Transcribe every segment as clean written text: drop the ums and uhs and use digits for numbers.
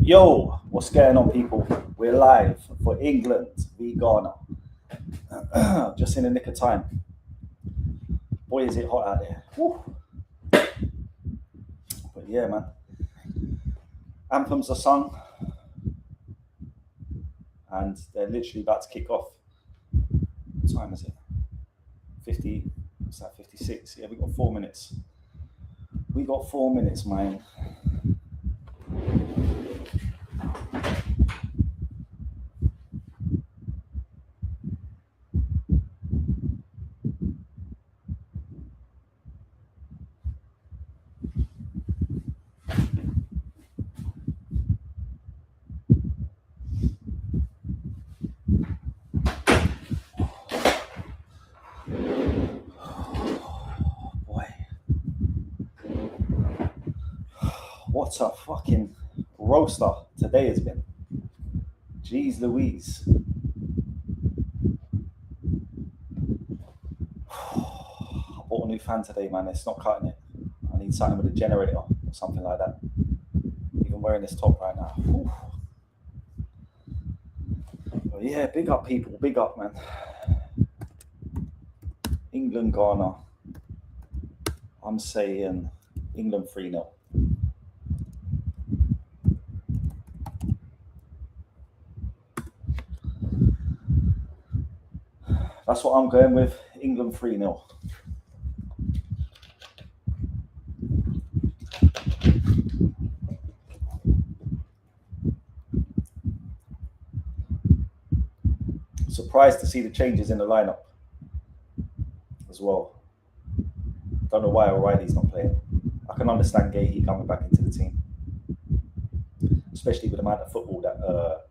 Yo, what's going on, people? We're live for England v Ghana. Just in the nick of time. Boy, is it hot out there. Woo. But yeah, man. Anthems are sung, and they're literally about to kick off. What time is it? 50. What's that? 56. Yeah, we got 4 minutes. We got 4 minutes, man. Boy. What a fucking roaster today has been. Jeez Louise. I bought a new fan today, man. It's not cutting it. I need something with a generator or something like that. Even wearing this top right now. Whew. But yeah, big up, people. Big up, man. England, Ghana. I'm saying England 3-0. That's what I'm going with. England 3-0. Surprised to see the changes in the lineup as well. Don't know why O'Reilly's not playing. I can understand Gahey coming back into the team, especially with the amount of football that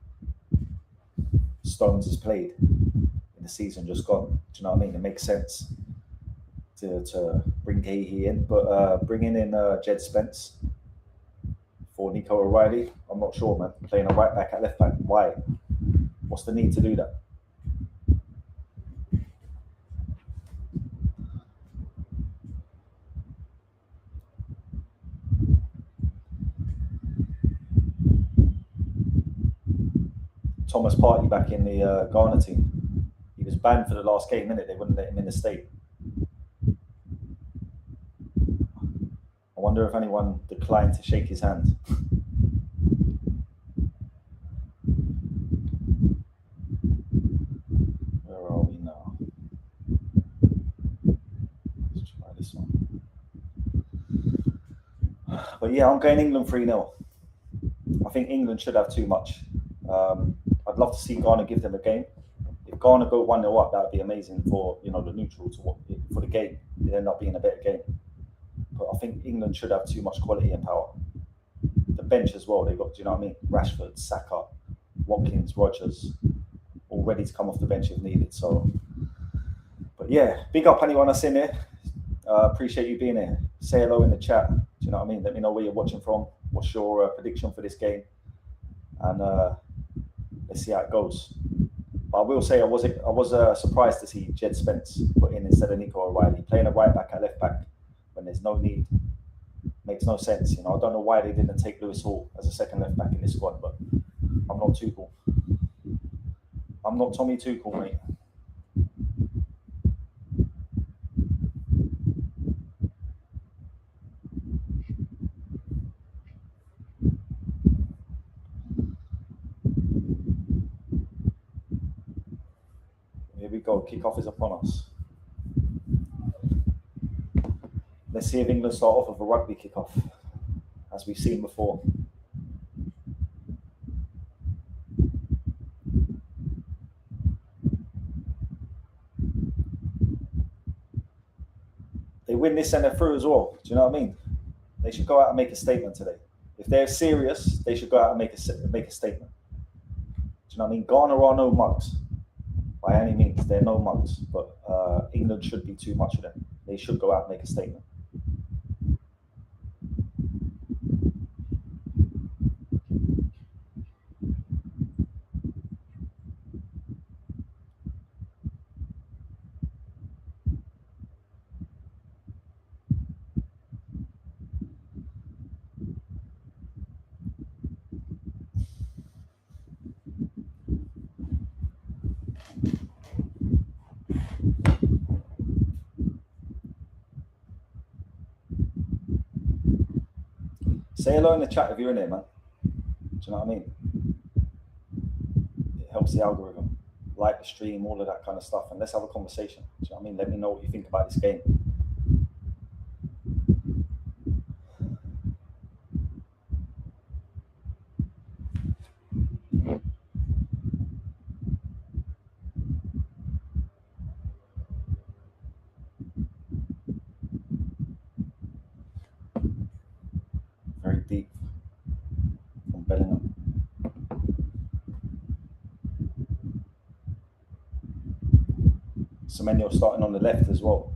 Stones has played in the season just gone. Do you know what I mean? It makes sense to bring Gahey in, but bringing in Jed Spence for Nico O'Reilly, I'm not sure, man. Playing a right back at left back, why? What's the need to do that? Thomas Partey back in the Ghana team. He was banned for the last game, innit? They wouldn't let him in the state. I wonder if anyone declined to shake his hand. Where are we now? Let's try this one. But yeah, I'm going England 3-0. I think England should have too much. I'd love to see Ghana give them a game. If Ghana go 1-0 up, that would be amazing for the neutral for the game. It end up being a better game. But I think England should have too much quality and power. The bench as well. They've got, do you know what I mean? Rashford, Saka, Watkins, Rodgers, all ready to come off the bench if needed. So, but yeah, big up anyone that's in there. Appreciate you being here. Say hello in the chat. Do you know what I mean? Let me know where you're watching from. What's your prediction for this game? And let's see how it goes. But I will say I was surprised to see Jed Spence put in instead of Nico O'Reilly. Playing a right back at left back when there's no need makes no sense. I don't know why they didn't take Lewis Hall as a second left back in this squad, but I'm not Tuchel. I'm not Tommy Tuchel, mate. Here we go. Kickoff is upon us. Let's see if England start off with a rugby kickoff, as we've seen before. They win this and they're through as well. Do you know what I mean? They should go out and make a statement today. If they're serious, they should go out and make a statement. Do you know what I mean? Ghana are no mugs. By any means, they're no mugs. But England should be too much of them. They should go out and make a statement. Say hello in the chat if you're in here, man. Do you know what I mean? It helps the algorithm. Like the stream, all of that kind of stuff, and let's have a conversation. Do you know what I mean? Let me know what you think about this game. Very deep from Bellingham. Semenyo starting on the left as well.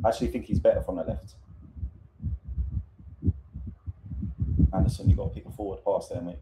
I actually think he's better from the left. Anderson, you've got to pick a forward pass there, mate.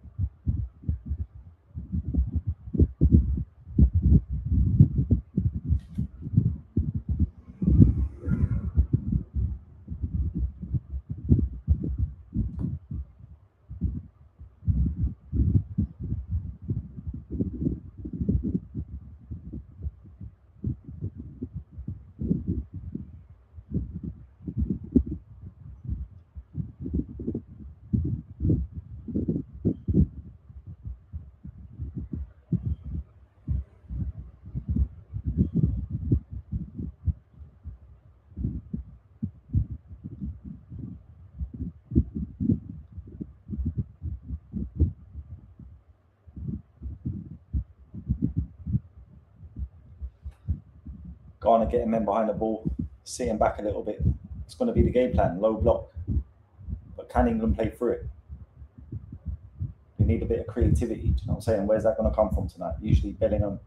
Garner getting men behind the ball, sitting back a little bit. It's going to be the game plan, low block. But can England play through it? We need a bit of creativity. Do you know what I'm saying? Where's that going to come from tonight? Usually Bellingham.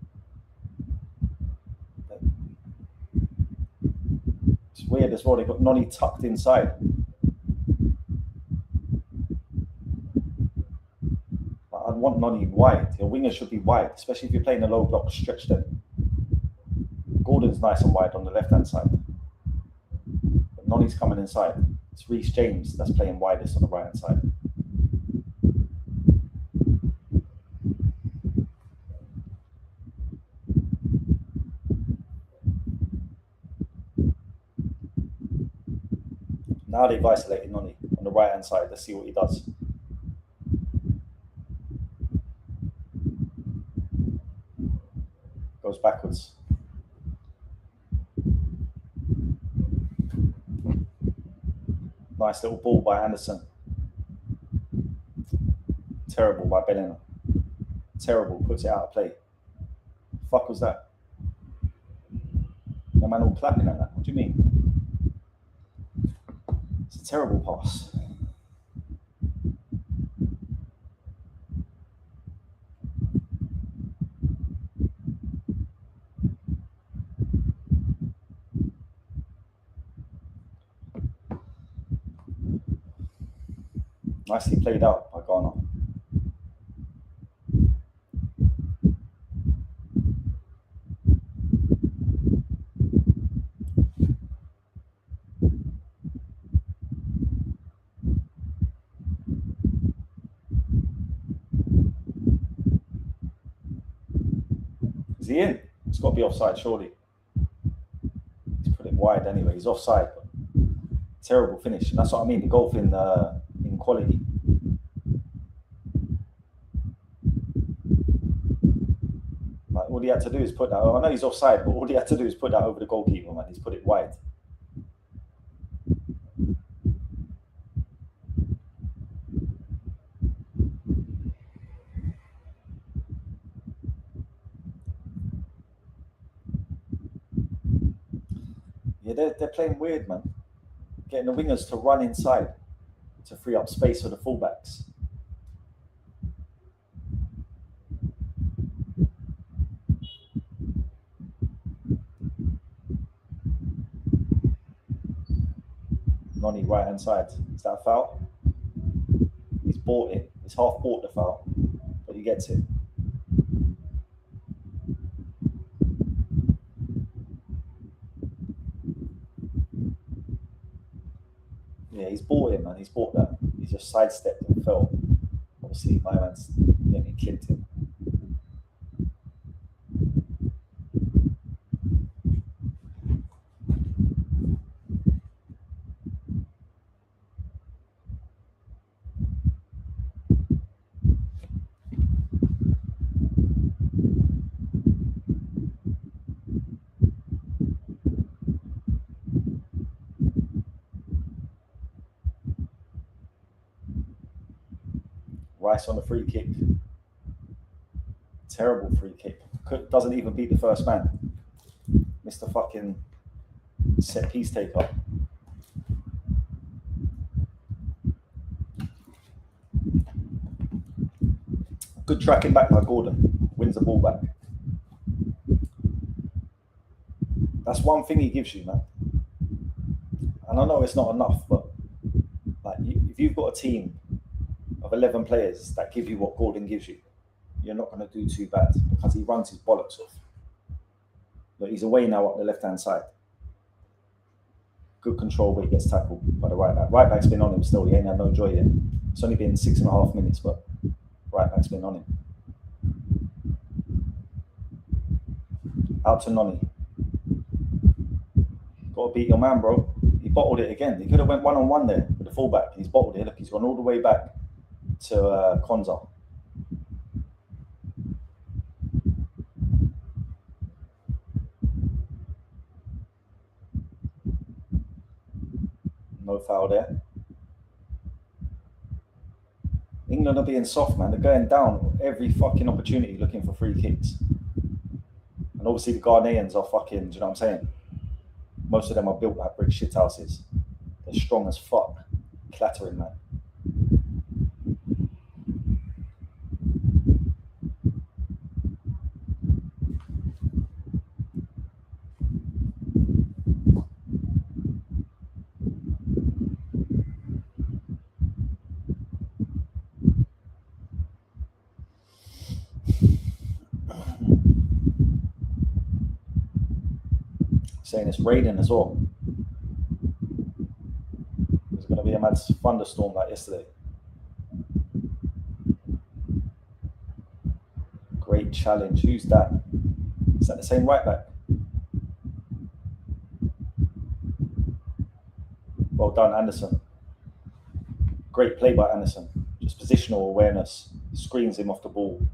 It's weird as well. They've got Noni tucked inside. I'd want Noni wide. Your wingers should be wide, especially if you're playing a low block, stretch them. Gordon's nice and wide on the left-hand side. But Noni's coming inside. It's Reece James that's playing widest on the right-hand side. Now they've isolated Noni on the right-hand side. Let's see what he does. Goes backwards. Nice little ball by Anderson. Terrible by Bellingham. Terrible. Puts it out of play. Fuck was that? No man all clapping at that. What do you mean? It's a terrible pass. Nicely played out by Garner. Is he in? It's got to be offside, surely. He's put it wide anyway. He's offside. Terrible finish. And that's what I mean. The golf in quality. Like, all he had to do is put that. I know he's offside, but all he had to do is put that over the goalkeeper, man. He's put it wide. Yeah, they're playing weird, man. Getting the wingers to run inside to free up space for the fullbacks. Noni right hand side. Is that a foul? He's bought it. He's half bought the foul, but he gets it. Yeah, he's bought it, man. He's bought that. He just sidestepped and fell. Obviously, my man's nearly kicked him. Rice on the free kick. Terrible free kick. Doesn't even beat the first man. Mr. fucking set piece taker. Good tracking back by Gordon. Wins the ball back. That's one thing he gives you, man. And I know it's not enough, but like if you've got a team of 11 players that give you what Gordon gives you, you're not going to do too bad because he runs his bollocks off. But he's away now up the left-hand side. Good control, but he gets tackled by the right back. Right back's been on him still. He ain't had no joy yet. It's only been 6.5 minutes, but right back's been on him. Out to Noni. Got to beat your man, bro. He bottled it again. He could have went one-on-one there with the fullback. He's bottled it. Look, he's gone all the way back to Konza. No foul there. England are being soft, man. They're going down every fucking opportunity looking for free kicks. And obviously the Ghanaians are fucking, do you know what I'm saying? Most of them are built like brick shithouses. They're strong as fuck. Clattering, man. Saying it's raining as well. There's going to be a mad thunderstorm like yesterday. Great challenge. Who's that? Is that the same right back? Well done, Anderson. Great play by Anderson. Just positional awareness. Screens him off the ball.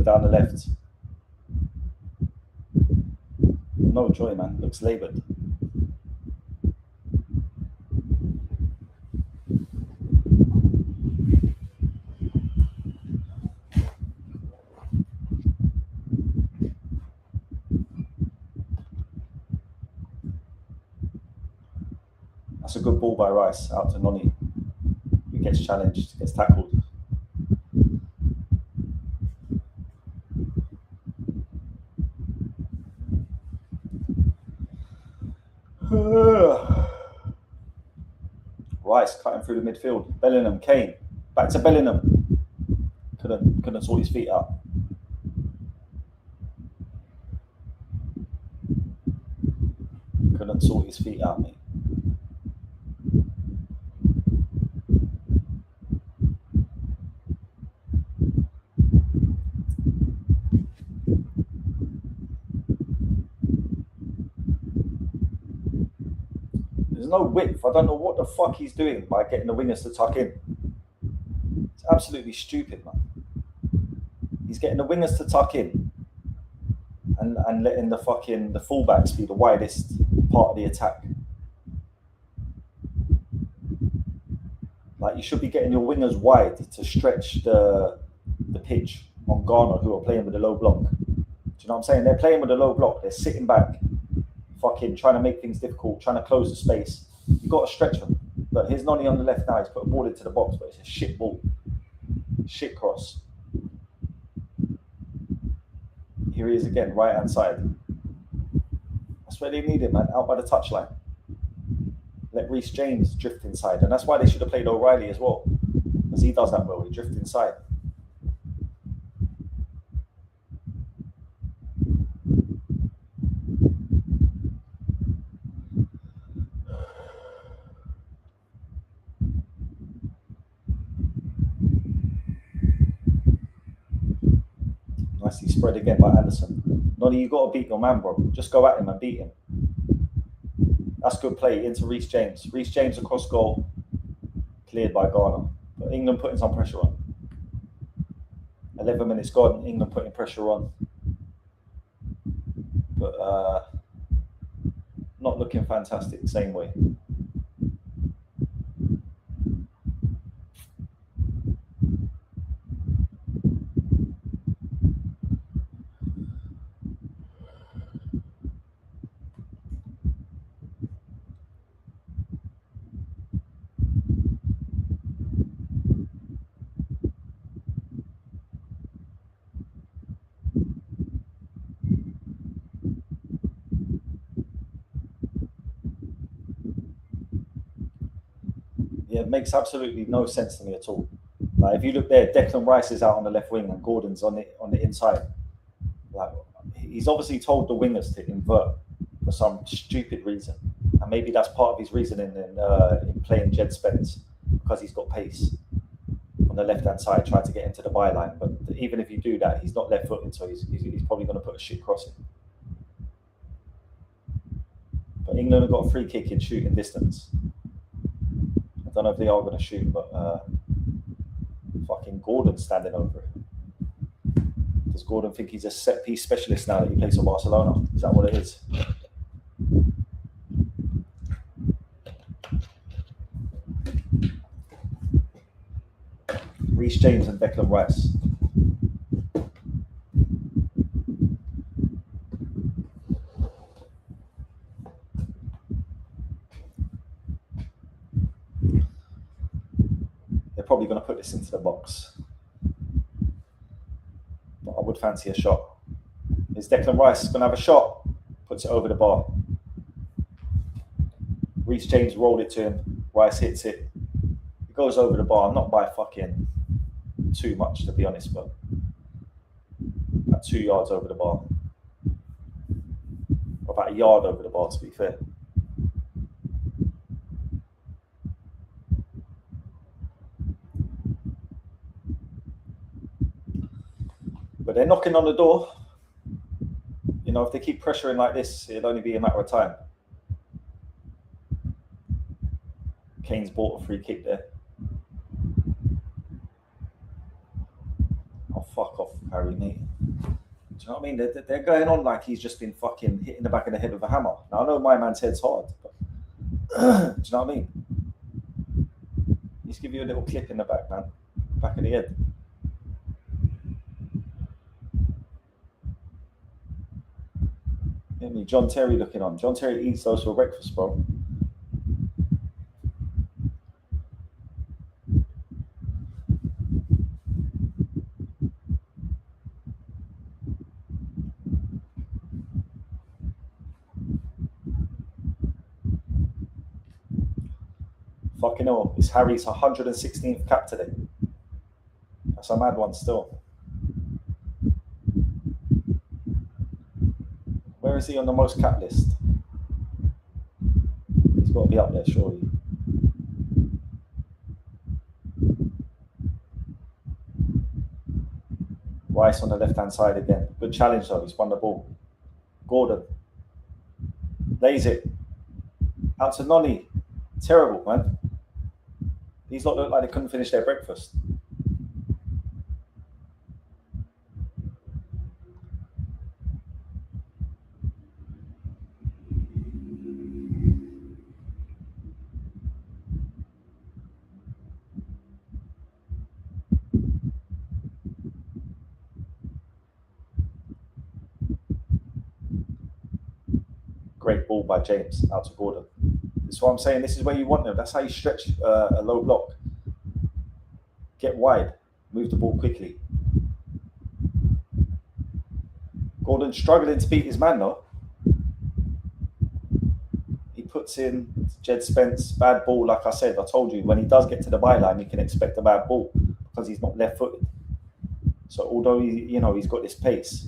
Down the left. No joy, man. Looks laboured. That's a good ball by Rice out to Noni. He gets challenged, gets tackled. Rice cutting through the midfield. Bellingham, Kane, back to Bellingham. Couldn't sort his feet out. Couldn't sort his feet out, mate. No width. I don't know what the fuck he's doing by getting the wingers to tuck in. It's absolutely stupid, man. He's getting the wingers to tuck in and letting the fullbacks be the widest part of the attack. Like, you should be getting your wingers wide to stretch the pitch on Ghana, who are playing with a low block. Do you know what I'm saying? They're playing with a low block. They're sitting back, fucking trying to make things difficult, trying to close the space. You've got to stretch them. But here's Noni on the left now. He's put a ball into the box, but it's a shit ball. Shit cross. Here he is again, right hand side. That's where they need him, man, out by the touchline. Let Reece James drift inside. And that's why they should have played O'Reilly as well. Because he does that well. He drifts inside. spread again by Anderson. Noddy, you got to beat your man, bro. Just go at him and beat him. That's good play into Reece James. Reece James across goal, cleared by Ghana. But England putting some pressure on. 11 minutes gone, England putting pressure on. But not looking fantastic, same way. Yeah, it makes absolutely no sense to me at all. Like if you look there, Declan Rice is out on the left wing and Gordon's on the inside. Like he's obviously told the wingers to invert for some stupid reason, and maybe that's part of his reasoning in playing Jed Spence, because he's got pace on the left hand side, trying to get into the byline. But even if you do that, he's not left footed, so he's probably going to put a shit crossing. But England have got a free kick in shooting distance. I don't know if they are going to shoot, but fucking Gordon's standing over it. Does Gordon think he's a set piece specialist now that he plays for Barcelona? Is that what it is? Reece James and Declan Rice. They're probably going to put this into the box. But I would fancy a shot. Is Declan Rice going to have a shot? Puts it over the bar. Reece James rolled it to him. Rice hits it. It goes over the bar. Not by fucking too much, to be honest, but about 2 yards over the bar. About a yard over the bar, to be fair. But they're knocking on the door. You know, if they keep pressuring like this, it'll only be a matter of time. Kane's bought a free kick there. Oh, fuck off, Harry, mate. Do you know what I mean? They're going on like he's just been fucking hitting the back of the head with a hammer. Now, I know my man's head's hard, but do you know what I mean? He's give you a little clip in the back, man. Back of the head. Get me, John Terry looking on. John Terry eats those for breakfast, bro. Fucking hell, it's Harry's 116th cap today. That's a mad one still. Where is he on the most cap list? He's got to be up there, surely. Rice on the left-hand side again. Good challenge, though. He's won the ball. Gordon. Lays it. Out to Nonny. Terrible, man. These lot look like they couldn't finish their breakfast. Great ball by James out to Gordon. That's what I'm saying. This is where you want them. That's how you stretch a low block. Get wide. Move the ball quickly. Gordon struggling to beat his man, though. He puts in Jed Spence. Bad ball, like I said. I told you, when he does get to the byline, you can expect a bad ball because he's not left-footed. So although he's got this pace,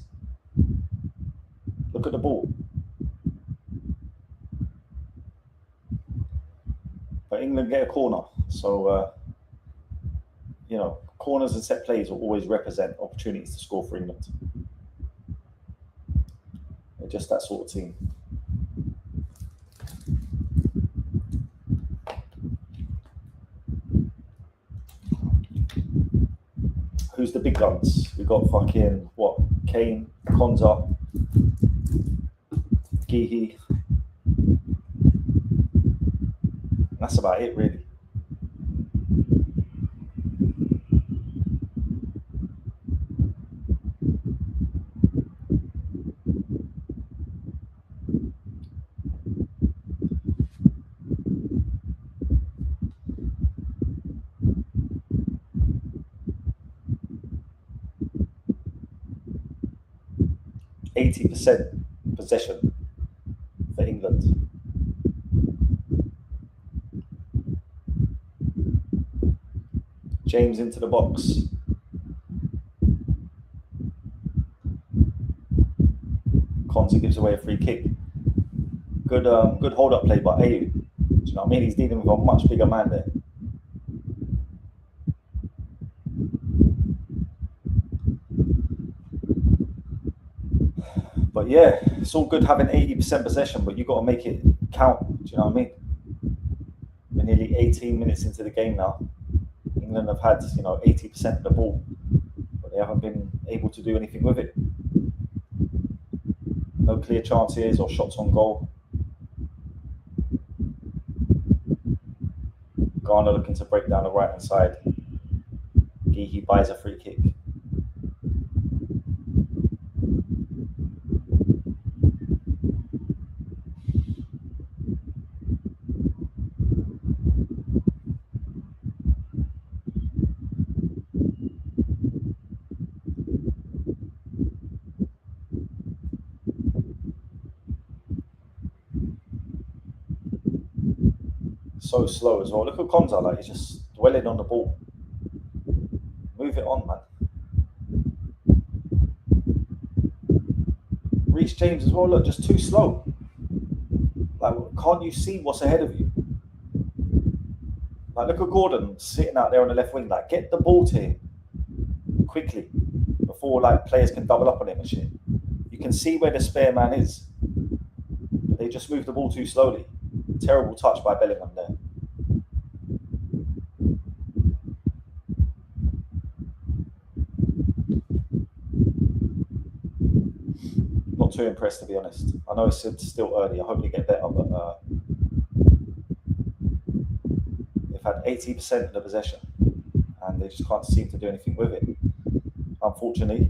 look at the ball. But England get a corner, so corners and set plays will always represent opportunities to score for England. They're just that sort of team. Who's the big guns? We got fucking what? Kane, Konza, Gehi. That's about it, really. %80 possession for England. James into the box. Konza gives away a free kick. Good hold-up play by Ayew. Do you know what I mean? He's dealing with a much bigger man there. But yeah, it's all good having 80% possession, but you've got to make it count. Do you know what I mean? We're nearly 18 minutes into the game now. England have had 80% of the ball, but they haven't been able to do anything with it. No clear chances or shots on goal. Ghana looking to break down the right hand side. Gehi buys a free kick. So slow as well. Look at Konza, like he's just dwelling on the ball. Move it on, man. Reece James as well, look, just too slow. Like, can't you see what's ahead of you? Like, look at Gordon sitting out there on the left wing. Like, get the ball to him quickly before like players can double up on him and shit. You can see where the spare man is. But they just move the ball too slowly. Terrible touch by Bellingham there. Not too impressed, to be honest. I know it's still early. I hope they get better, but they've had 80% of the possession and they just can't seem to do anything with it, unfortunately.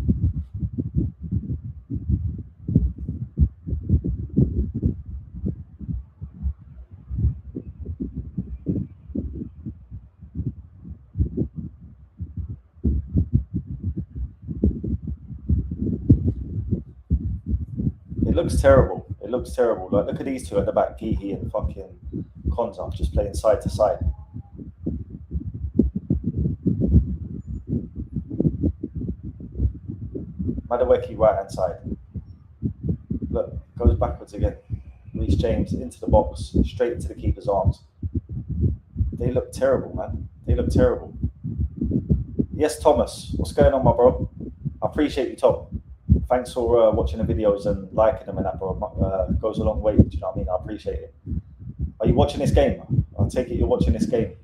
It looks terrible. It looks terrible. Like, look at these two at the back, Gehi and fucking Konza, just playing side to side. Madueke right hand side. Look, goes backwards again. Reece James into the box, straight into the keeper's arms. They look terrible, man. They look terrible. Yes, Thomas, what's going on, my bro? I appreciate you, Tom. Thanks for watching the videos and liking them and that, bro. Goes a long way. Do you know what I mean? I appreciate it. Are you watching this game? I'll take it you're watching this game.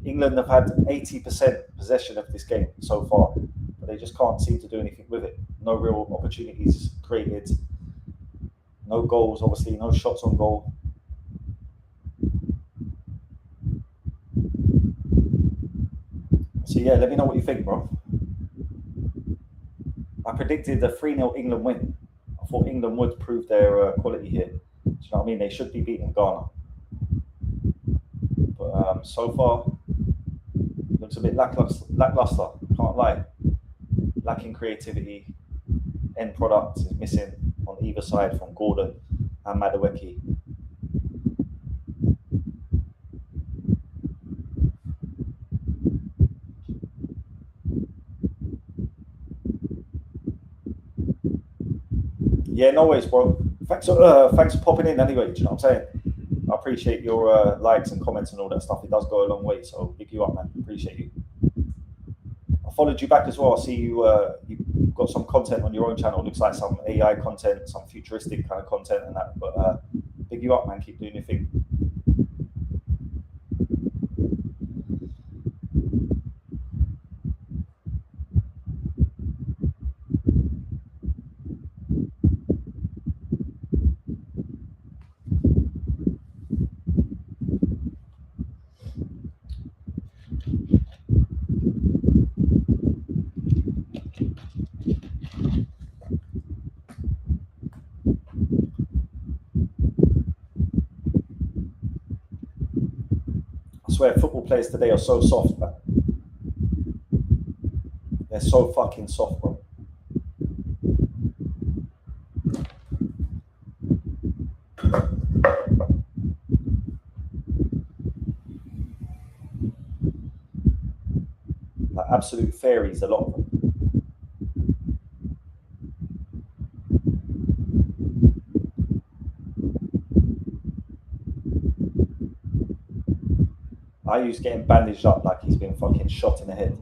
England have had 80% possession of this game so far, but they just can't seem to do anything with it. No real opportunities created. No goals, obviously. No shots on goal. So yeah, let me know what you think, bro. I predicted a 3-0 England win. I thought England would prove their quality here. Do you know what I mean? They should be beating Ghana. But so far, looks a bit lackluster. Can't lie. Lacking creativity. End product is missing on either side from Gordon and Madueke. Yeah, no worries, bro. Thanks for popping in anyway. Do you know what I'm saying? I appreciate your likes and comments and all that stuff. It does go a long way, so big you up, man. Appreciate you. I followed you back as well. I see you got some content on your own channel. Looks like some AI content, some futuristic kind of content and that. But big you up, man. Keep doing your thing. I swear, football players today are so soft, man. They're so fucking soft, bro. Like absolute fairies, a lot of them. Ayu's getting bandaged up like he's been fucking shot in the head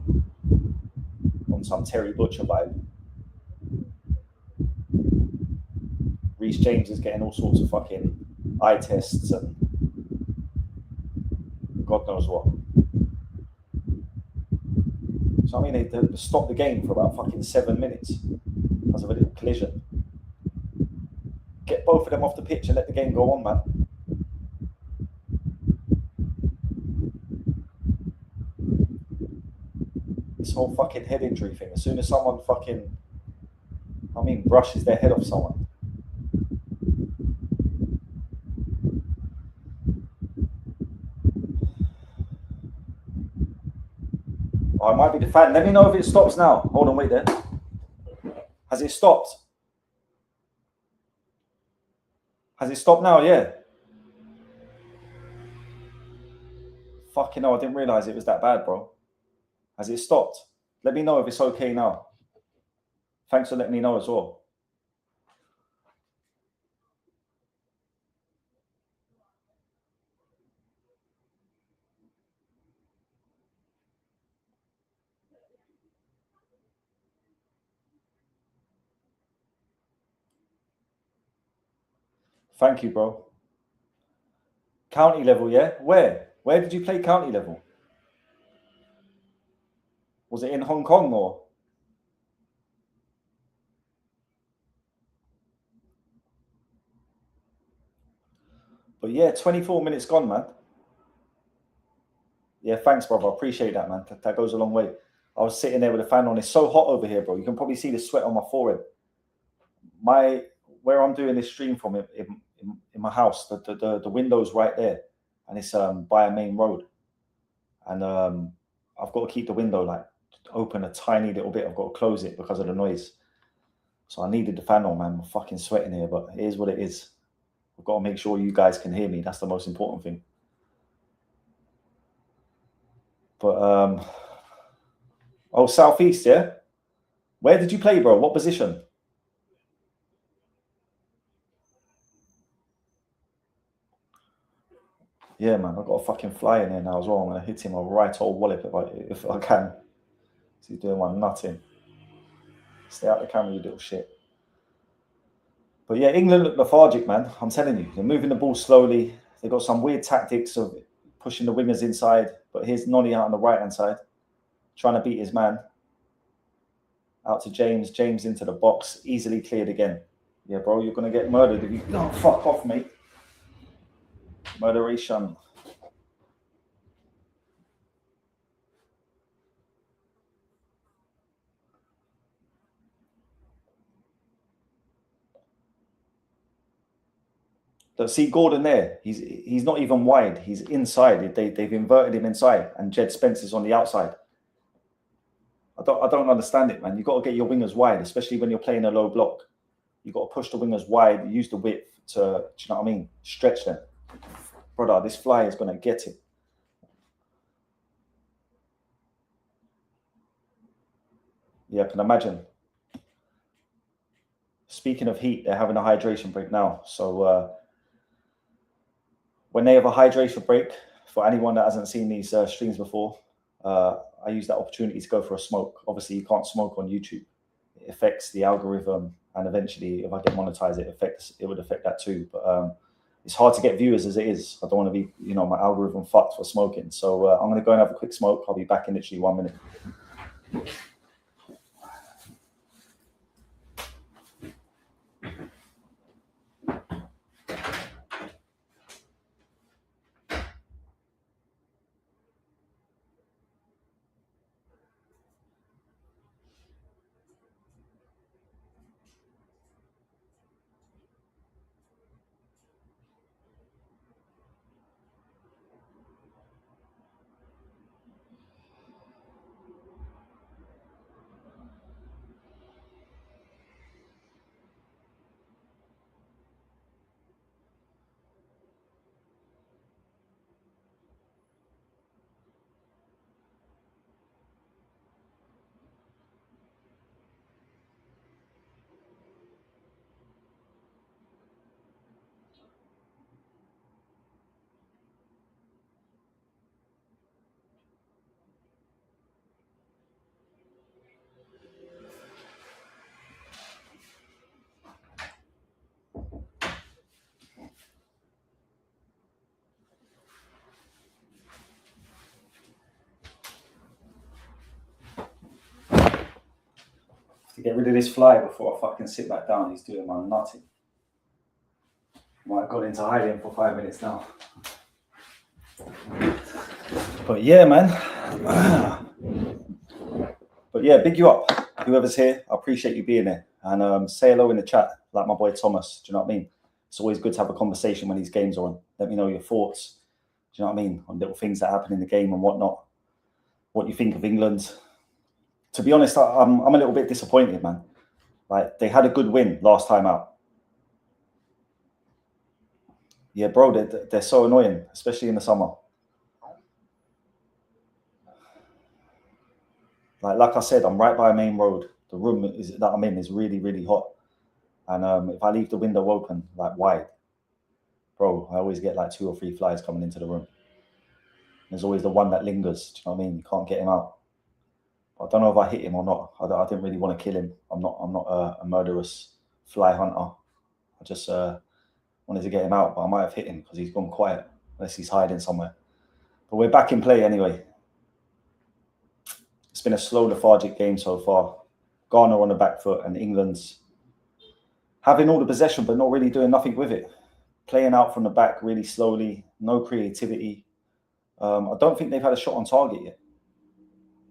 on some Terry Butcher vibe. Reece James is getting all sorts of fucking eye tests and God knows what. So I mean, they stopped the game for about fucking 7 minutes because of a little collision. Get both of them off the pitch and let the game go on, man. This whole fucking head injury thing. As soon as someone fucking, brushes their head off someone. Oh, it might be the fan. Let me know if it stops now. Hold on, wait there. Has it stopped? Has it stopped now? Yeah. Fucking hell, I didn't realise it was that bad, bro. Has it stopped? Let me know if it's okay now. Thanks for letting me know as well. Thank you, bro. County level, yeah? Where? Where did you play county level? Was it in Hong Kong or? But yeah, 24 minutes gone, man. Yeah, thanks, brother. I appreciate that, man. That goes a long way. I was sitting there with a fan on. It's so hot over here, bro. You can probably see the sweat on my forehead. Where I'm doing this stream from in my house, the window's right there, and it's by a main road, and I've got to keep the window like open a tiny little bit. I've got to close it because of the noise. So I needed the fan on, man. I'm fucking sweating here, but it is what it is. I've got to make sure you guys can hear me. That's the most important thing. But oh, Southeast, yeah. Where did you play, bro? What position? Yeah, man. I've got a fucking fly in here now as well. I'm gonna hit him a right old wallop if I can. He's doing one nutting. Stay out the camera, you little shit. But yeah, England look lethargic, man. I'm telling you, they're moving the ball slowly. They've got some weird tactics of pushing the wingers inside. But here's Nonny out on the right hand side, trying to beat his man. Out to James. James into the box, easily cleared again. Yeah, bro, you're gonna get murdered if you don't fuck off, mate. Murderation. So see Gordon there. He's not even wide. He's inside. They've inverted him inside, and Jed Spencer's on the outside. I don't understand it, man. You've got to get your wingers wide, especially when you're playing a low block. You've got to push the wingers wide, use the width to, do you know what I mean? Stretch them. Brother, this fly is going to get him. Yeah, I can imagine. Speaking of heat, they're having a hydration break now. So when they have a hydration break, for anyone that hasn't seen these streams before, I use that opportunity to go for a smoke. Obviously, you can't smoke on YouTube. affects the algorithm, and eventually, if I get monetized, it would affect that too. But it's hard to get viewers as it is. I don't want to be, my algorithm fucked for smoking. So I'm going to go and have a quick smoke. I'll be back in literally 1 minute. To get rid of this fly before I fucking sit back down, he's doing my nutty. Might have got into hiding for 5 minutes now. But yeah, man. But yeah, big you up. Whoever's here, I appreciate you being there. And say hello in the chat, like my boy Thomas. Do you know what I mean? It's always good to have a conversation when these games are on. Let me know your thoughts. Do you know what I mean? On little things that happen in the game and whatnot. What you think of England. To be honest, I'm a little bit disappointed, man. Like, they had a good win last time out. Yeah, bro, they're so annoying, especially in the summer. Like I said, I'm right by a main road. The room that I'm in is really, really hot. And if I leave the window open, like wide, bro, I always get like 2 or 3 flies coming into the room. There's always the one that lingers. Do you know what I mean? You can't get him out. I don't know if I hit him or not. I didn't really want to kill him. I'm not a murderous fly hunter. I just wanted to get him out, but I might have hit him because he's gone quiet, unless he's hiding somewhere. But we're back in play anyway. It's been a slow, lethargic game so far. Ghana on the back foot, and England's having all the possession, but not really doing nothing with it. Playing out from the back really slowly, no creativity. I don't think they've had a shot on target yet.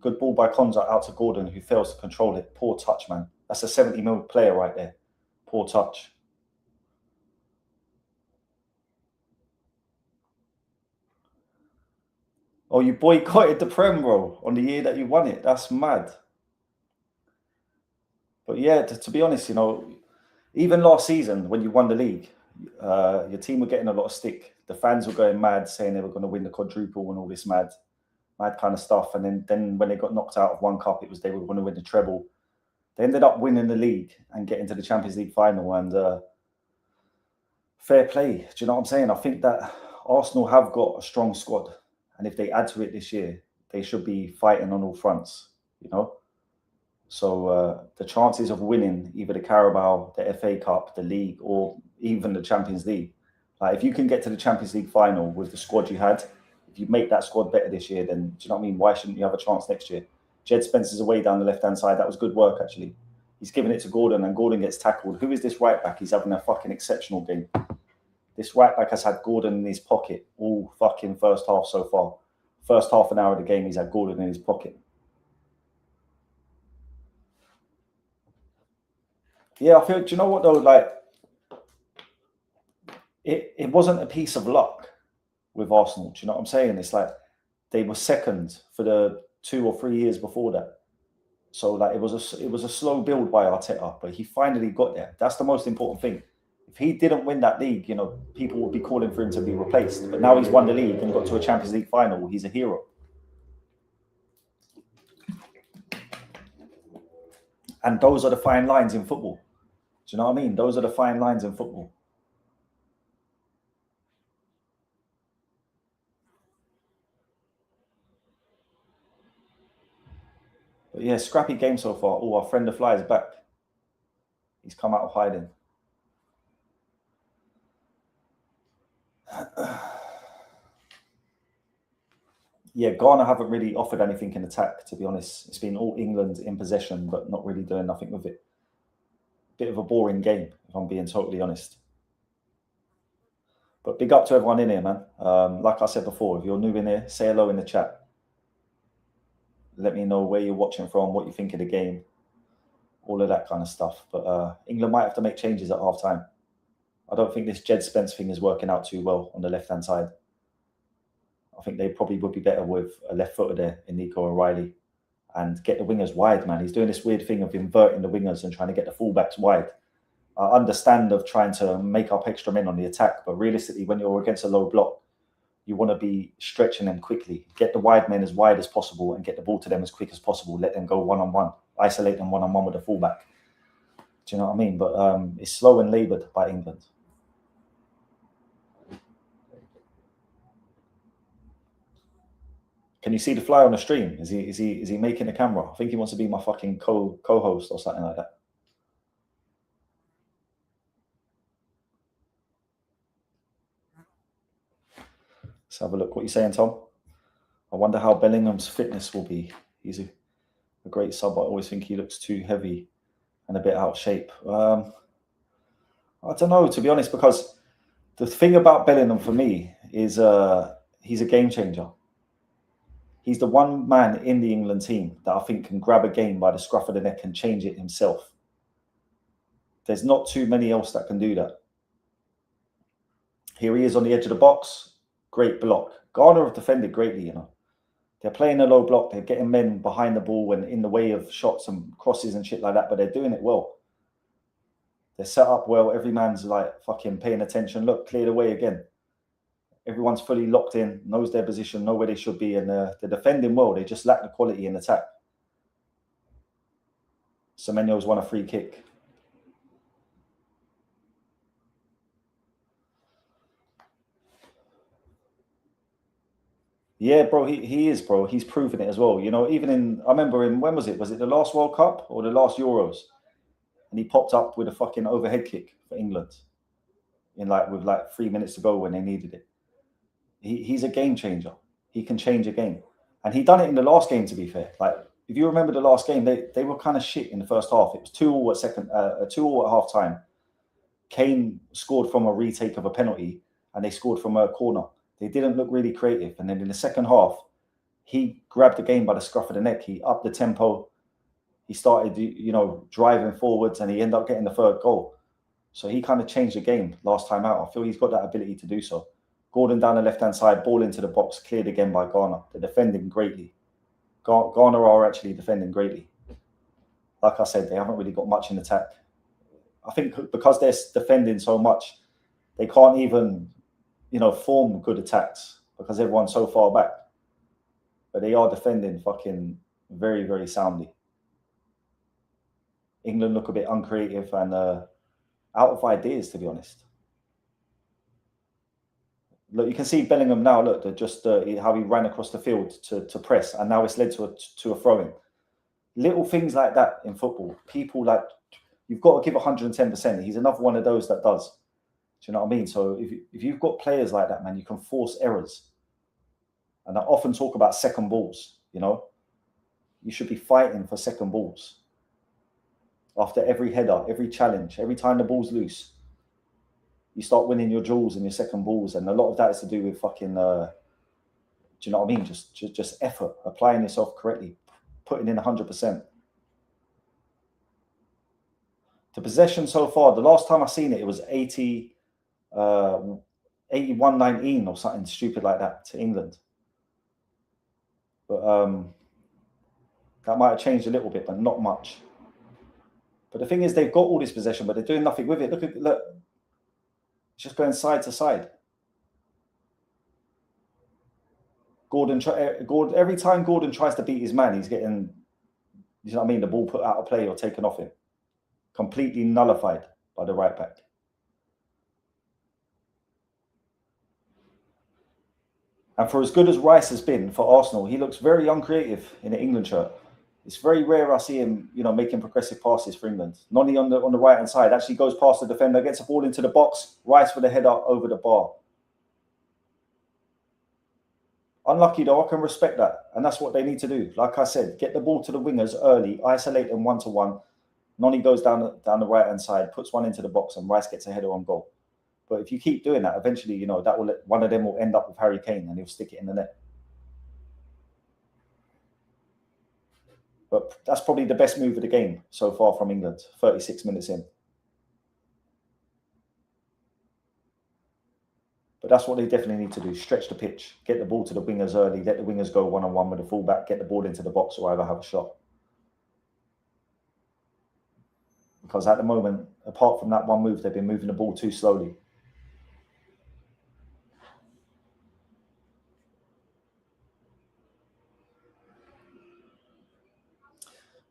Good ball by Konza out to Gordon, who fails to control it. Poor touch, man. That's a 70 mil player right there. Poor touch. Oh, you boycotted the Prem, bro, on the year that you won it. That's mad. But yeah, to be honest, even last season when you won the league, your team were getting a lot of stick. The fans were going mad, saying they were going to win the quadruple and all this mad kind of stuff. And then when they got knocked out of one cup, it was they were going to win the treble. They ended up winning the league and getting to the Champions League final. And fair play. Do you know what I'm saying? I think that Arsenal have got a strong squad. And if they add to it this year, they should be fighting on all fronts, So the chances of winning either the Carabao, the FA Cup, the league, or even the Champions League, like if you can get to the Champions League final with the squad you had, if you make that squad better this year, then do you know what I mean? Why shouldn't you have a chance next year? Jed Spencer's away down the left-hand side. That was good work, actually. He's giving it to Gordon, and Gordon gets tackled. Who is this right back? He's having a fucking exceptional game. This right back has had Gordon in his pocket all fucking first half so far. First half an hour of the game, he's had Gordon in his pocket. Yeah, I feel, do you know what though? Like, it wasn't a piece of luck with Arsenal. Do you know what I'm saying? It's like they were second for the 2 or 3 years before that. So like it was a slow build by Arteta, but he finally got there. That's the most important thing. If he didn't win that league, people would be calling for him to be replaced. But now he's won the league and got to a Champions League final. He's a hero. And those are the fine lines in football. Do you know what I mean? Those are the fine lines in football. But yeah, scrappy game so far. Oh, our friend the fly is back. He's come out of hiding. Yeah, Ghana haven't really offered anything in attack, to be honest. It's been all England in possession, but not really doing nothing with it. Bit of a boring game, if I'm being totally honest. But big up to everyone in here, man. Like I said before, if you're new in here, say hello in the chat. Let me know where you're watching from, what you think of the game, all of that kind of stuff. But England might have to make changes at half time. I don't think this Jed Spence thing is working out too well on the left-hand side. I think they probably would be better with a left footer there in Nico O'Reilly and get the wingers wide, man. He's doing this weird thing of inverting the wingers and trying to get the fullbacks wide. I understand of trying to make up extra men on the attack, but realistically, when you're against a low block, you want to be stretching them quickly. Get the wide men as wide as possible and get the ball to them as quick as possible. Let them go one-on-one. Isolate them one-on-one with the fullback. Do you know what I mean? But it's slow and laboured by England. Can you see the fly on the stream? Is he making a camera? I think he wants to be my fucking co-host or something like that. Let's have a look. What are you saying, Tom? I wonder how Bellingham's fitness will be. He's a great sub. I always think he looks too heavy and a bit out of shape. I don't know, to be honest, because the thing about Bellingham for me is he's a game changer. He's the one man in the England team that I think can grab a game by the scruff of the neck and change it himself. There's not too many else that can do that. Here he is on the edge of the box. Great block. Ghana have defended greatly, you know. They're playing a low block. They're getting men behind the ball and in the way of shots and crosses and shit like that, but they're doing it well. They're set up well. Every man's like fucking paying attention. Look, cleared away again. Everyone's fully locked in, knows their position, know where they should be, and they're defending well. They just lack the quality in attack. Semenyo's won a free kick. Yeah, bro, he is, bro. He's proven it as well. You know, even I remember when was it? Was it the last World Cup or the last Euros? And he popped up with a fucking overhead kick for England with 3 minutes to go when they needed it. He's a game changer. He can change a game. And he done it in the last game, to be fair. Like, if you remember the last game, they were kind of shit in the first half. It was 2-2 at half time. Kane scored from a retake of a penalty and they scored from a corner. They didn't look really creative. And then in the second half, he grabbed the game by the scruff of the neck. He upped the tempo. He started, driving forwards and he ended up getting the third goal. So he kind of changed the game last time out. I feel he's got that ability to do so. Gordon down the left-hand side, ball into the box, cleared again by Ghana. They're defending greatly. Ghana are actually defending greatly. Like I said, they haven't really got much in attack. I think because they're defending so much, they can't even, form good attacks because everyone's so far back. But they are defending fucking very, very soundly. England look a bit uncreative and out of ideas, to be honest. Look, you can see Bellingham now. Look, how he ran across the field to press, and now it's led to a throw-in. Little things like that in football. People you've got to give 110%. He's another one of those that does. Do you know what I mean? So if you've got players like that, man, you can force errors. And I often talk about second balls. You should be fighting for second balls. After every header, every challenge, every time the ball's loose, you start winning your duels and your second balls, and a lot of that is to do with fucking. Do you know what I mean? Just effort, applying yourself correctly, putting in 100%. The possession so far, the last time I seen it, it was 81-19 or something stupid like that to England. But that might have changed a little bit, but not much. But the thing is, they've got all this possession, but they're doing nothing with it. Look. It's just going side to side. Gordon, every time Gordon tries to beat his man, he's getting, you know what I mean, the ball put out of play or taken off him. Completely nullified by the right back. And for as good as Rice has been for Arsenal, he looks very uncreative in an England shirt. It's very rare I see him, making progressive passes for England. Noni on the right hand side actually goes past the defender, gets the ball into the box, Rice for the header over the bar. Unlucky though, I can respect that, and that's what they need to do. Like I said, get the ball to the wingers early, isolate them 1-to-1. Noni goes down the right hand side, puts one into the box, and Rice gets a header on goal. But if you keep doing that, eventually, one of them will end up with Harry Kane, and he'll stick it in the net. But that's probably the best move of the game so far from England, 36 minutes in. But that's what they definitely need to do. Stretch the pitch, get the ball to the wingers early, let the wingers go one-on-one with the fullback, get the ball into the box or either have a shot. Because at the moment, apart from that one move, they've been moving the ball too slowly.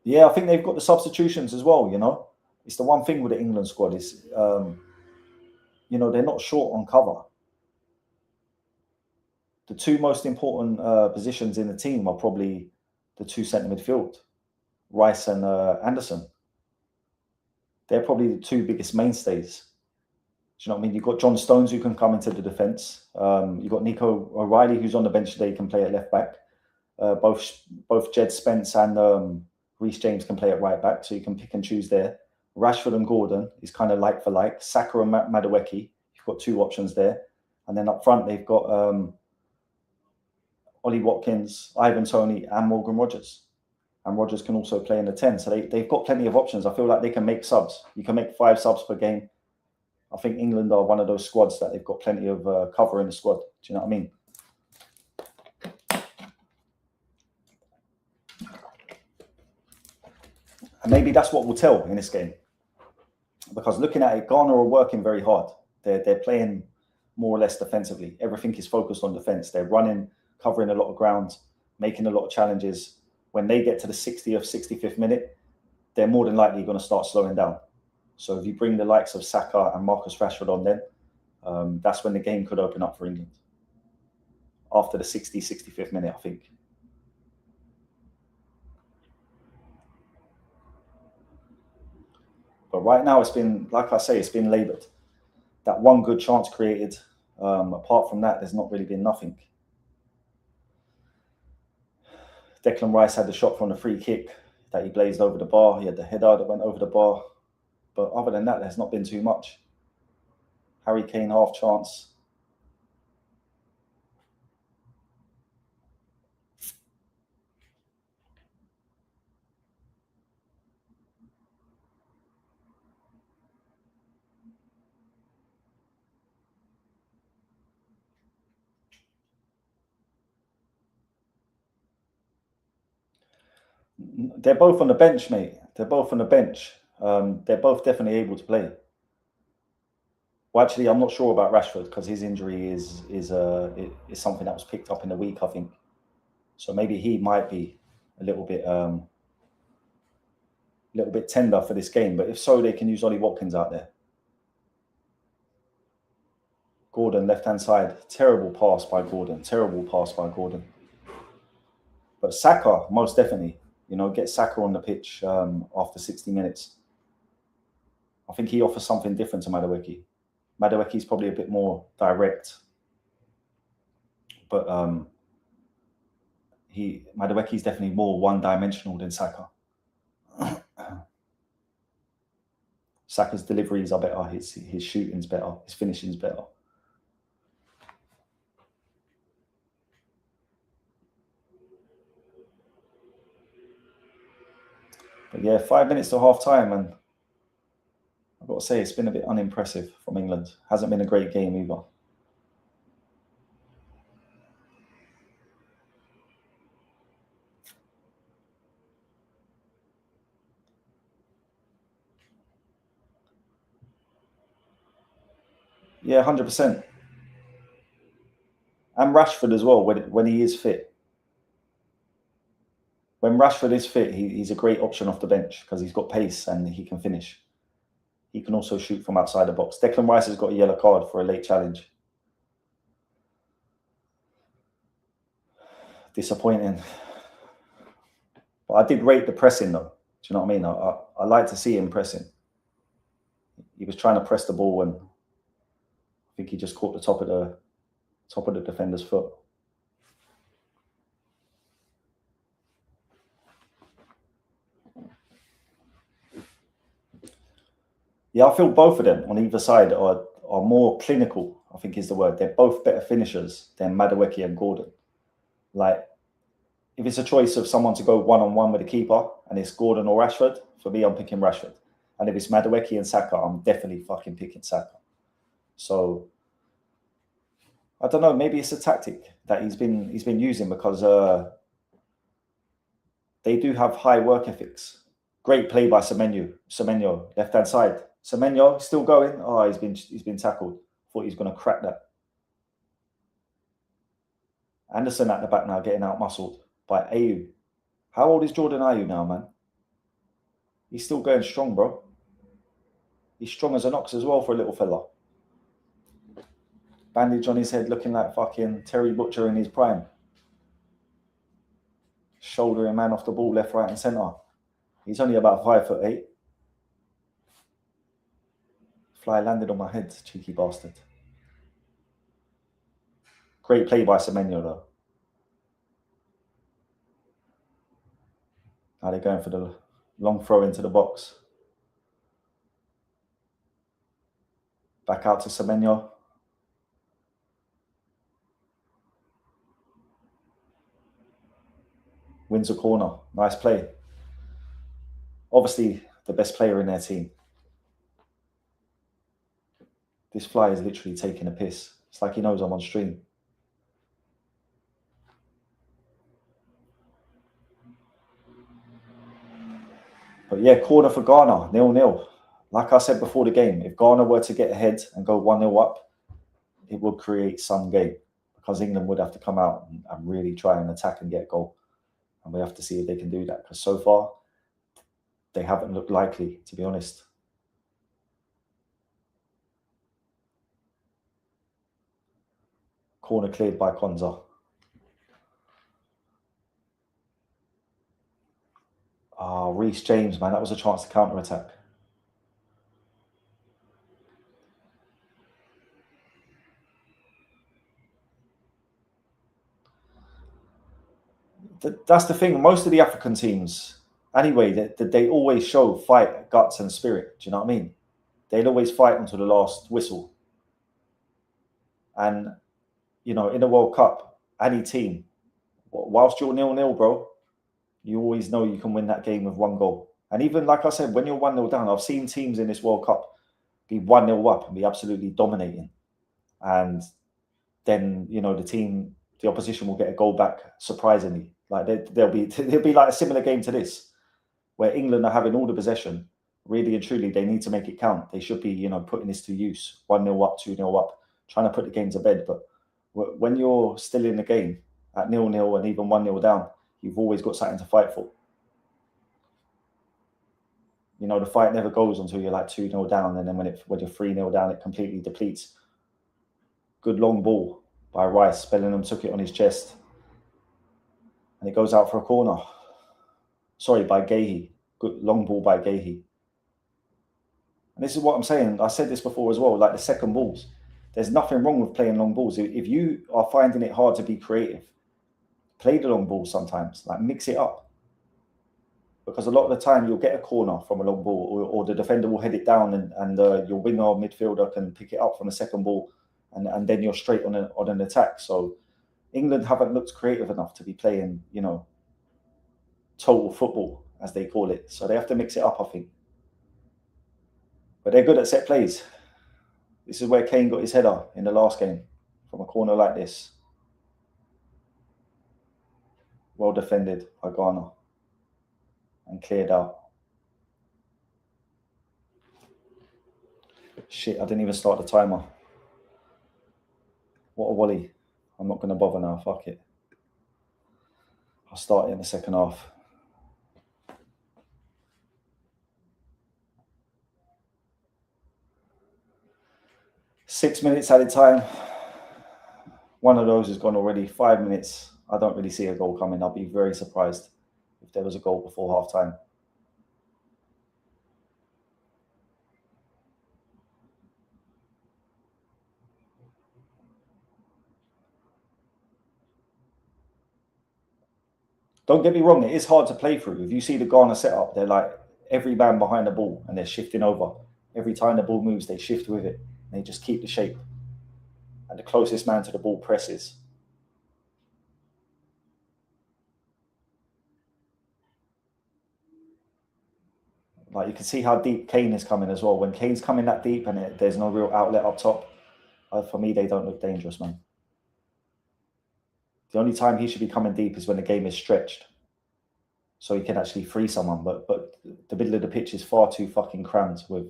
Yeah, I think they've got the substitutions as well, It's the one thing with the England squad is, they're not short on cover. The two most important positions in the team are probably the two centre midfield, Rice and Anderson. They're probably the two biggest mainstays. Do you know what I mean? You've got John Stones who can come into the defence. You've got Nico O'Reilly who's on the bench today, can play at left back. Both Jed Spence and Reece James can play at right back, so you can pick and choose there. Rashford and Gordon is kind of like for like. Saka and Madueke, you've got two options there. And then up front, they've got Ollie Watkins, Ivan Toney, and Morgan Rogers. And Rogers can also play in the 10. So they've got plenty of options. I feel like they can make subs. You can make 5 subs per game. I think England are one of those squads that they've got plenty of cover in the squad. Do you know what I mean? And maybe that's what will tell in this game. Because looking at it, Ghana are working very hard. They're playing more or less defensively. Everything is focused on defense. They're running, covering a lot of ground, making a lot of challenges. When they get to the 60th, 65th minute, they're more than likely going to start slowing down. So if you bring the likes of Saka and Marcus Rashford on then, that's when the game could open up for England. After the 60th, 65th minute, I think. But right now, it's been, like I say, it's been laboured. That one good chance created. Apart from that, there's not really been nothing. Declan Rice had the shot from the free kick that he blazed over the bar. He had the header that went over the bar. But other than that, there's not been too much. Harry Kane, half chance. They're both on the bench, mate. They're both on the bench. They're both definitely able to play. Well, actually, I'm not sure about Rashford because his injury is something that was picked up in the week, I think. So maybe he might be a little bit tender for this game. But if so, they can use Ollie Watkins out there. Gordon, left-hand side. Terrible pass by Gordon. Terrible pass by Gordon. But Saka, most definitely. Get Saka on the pitch after 60 minutes. I think he offers something different to Madueke. Madueke's probably a bit more direct. But Madueke's definitely more one-dimensional than Saka. Saka's deliveries are better. His shooting's better. His finishing's better. But yeah, 5 minutes to half time, and I've got to say it's been a bit unimpressive from England. Hasn't been a great game either. Yeah, 100%. And Rashford as well, when he is fit. When Rashford is fit, he's a great option off the bench because he's got pace and he can finish. He can also shoot from outside the box. Declan Rice has got a yellow card for a late challenge. Disappointing. But I did rate the pressing though. Do you know what I mean? I like to see him pressing. He was trying to press the ball, and I think he just caught the top of the defender's foot. Yeah, I feel both of them on either side are more clinical, I think is the word. They're both better finishers than Madueke and Gordon. Like, if it's a choice of someone to go one-on-one with the keeper and it's Gordon or Rashford, for me, I'm picking Rashford. And if it's Madueke and Saka, I'm definitely fucking picking Saka. So, I don't know, maybe it's a tactic that he's been using because they do have high work ethics. Great play by Semenyo, left-hand side. Semenyo still going. Oh, he's been tackled. Thought he was going to crack that. Anderson at the back now, getting out-muscled by Ayew. How old is Jordan Ayew now, man? He's still going strong, bro. He's strong as an ox as well for a little fella. Bandage on his head, looking like fucking Terry Butcher in his prime. Shouldering man off the ball, left, right, and centre. He's only about 5'8". Fly landed on my head, cheeky bastard. Great play by Semenyo, though. Now they're going for the long throw into the box. Back out to Semenyo. Wins a corner. Nice play. Obviously, the best player in their team. This fly is literally taking a piss. It's like he knows I'm on stream. But yeah, corner for Ghana, 0-0. Like I said before the game, if Ghana were to get ahead and go 1-0 up, it would create some game because England would have to come out and really try and attack and get a goal. And we have to see if they can do that because so far, they haven't looked likely, to be honest. Corner cleared by Konza. Ah, Reece James, man, that was a chance to counter-attack. That's the thing. Most of the African teams, anyway, they always show fight, guts, and spirit. Do you know what I mean? They'd always fight until the last whistle. And, you know, in the World Cup, any team, whilst you're 0-0, bro, you always know you can win that game with one goal. And even, like I said, when you're 1-0 down, I've seen teams in this World Cup be 1-0 up and be absolutely dominating. And then, you know, the opposition will get a goal back surprisingly. Like there'll be like a similar game to this, where England are having all the possession. Really and truly, they need to make it count. They should be, you know, putting this to use. 1-0 up, 2-0 up, trying to put the game to bed. But when you're still in the game at 0-0 and even 1-0 down, you've always got something to fight for. You know, the fight never goes until you're like 2-0 down, and then when you're 3-0 down, it completely depletes. Good long ball by Rice. Bellingham took it on his chest. And it goes out for a corner. Sorry, by Gahey. Good long ball by Gahey. And this is what I'm saying. I said this before as well, like the second balls. There's nothing wrong with playing long balls. If you are finding it hard to be creative, play the long ball sometimes. Like, mix it up. Because a lot of the time you'll get a corner from a long ball, or the defender will head it down, and your winger or midfielder can pick it up from the second ball, and then you're straight on an attack. So England haven't looked creative enough to be playing, you know, total football, as they call it. So they have to mix it up, I think. But they're good at set plays. This is where Kane got his header in the last game, from a corner like this. Well defended by Ghana and cleared out. Shit, I didn't even start the timer. What a volley. I'm not going to bother now, fuck it. I'll start it in the second half. Six minutes added time. One of those has gone already. 5 minutes. I don't really see a goal coming. I'll be very surprised if there was a goal before half time. Don't get me wrong, it is hard to play through. If you see the Ghana setup, they're like every man behind the ball and they're shifting over. Every time the ball moves, they shift with it. And they just keep the shape. And the closest man to the ball presses. Like you can see how deep Kane is coming as well. When Kane's coming that deep and there's no real outlet up top, for me, they don't look dangerous, man. The only time he should be coming deep is when the game is stretched. So he can actually free someone. But the middle of the pitch is far too fucking crammed with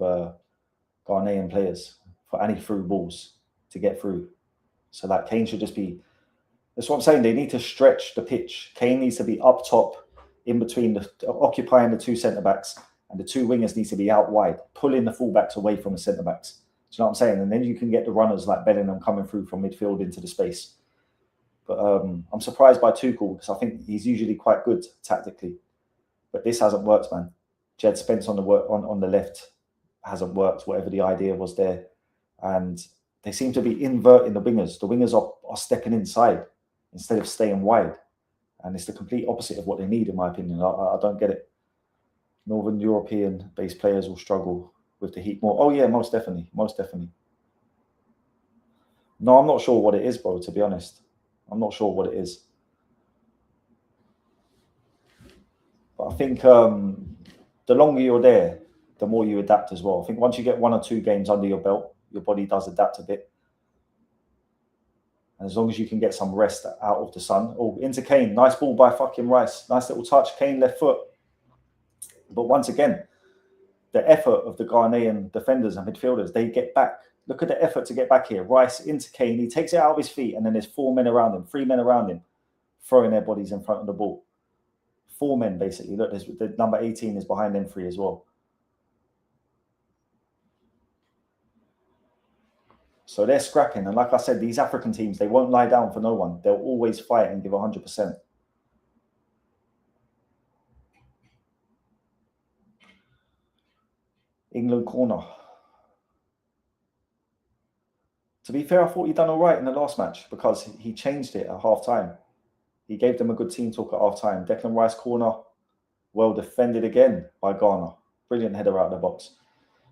Ghanaian players for any through balls to get through. So that Kane should just be... That's what I'm saying. They need to stretch the pitch. Kane needs to be up top, in between, occupying the two centre-backs, and the two wingers need to be out wide, pulling the full-backs away from the centre-backs. Do you know what I'm saying? And then you can get the runners like Bellingham coming through from midfield into the space. But I'm surprised by Tuchel because I think he's usually quite good tactically. But this hasn't worked, man. Jed Spence on the left hasn't worked, whatever the idea was there. And they seem to be inverting the wingers. The wingers are stepping inside instead of staying wide. And it's the complete opposite of what they need, in my opinion. I don't get it. Northern European-based players will struggle with the heat more. Oh, yeah, most definitely. Most definitely. No, I'm not sure what it is, bro, to be honest. I'm not sure what it is. But I think the longer you're there, the more you adapt as well. I think once you get 1 or 2 games under your belt, your body does adapt a bit. And as long as you can get some rest out of the sun. Oh, into Kane. Nice ball by fucking Rice. Nice little touch. Kane left foot. But once again, the effort of the Ghanaian defenders and midfielders, they get back. Look at the effort to get back here. Rice into Kane. He takes it out of his feet, and then there's 4 men around him, 3 men around him, throwing their bodies in front of the ball. 4 men, basically. Look, the number 18 is behind them 3 as well. So they're scrapping. And like I said, these African teams, they won't lie down for no one. They'll always fight and give 100%. England corner. To be fair, I thought he'd done all right in the last match because he changed it at half-time. He gave them a good team talk at half-time. Declan Rice corner, well defended again by Ghana. Brilliant header out of the box.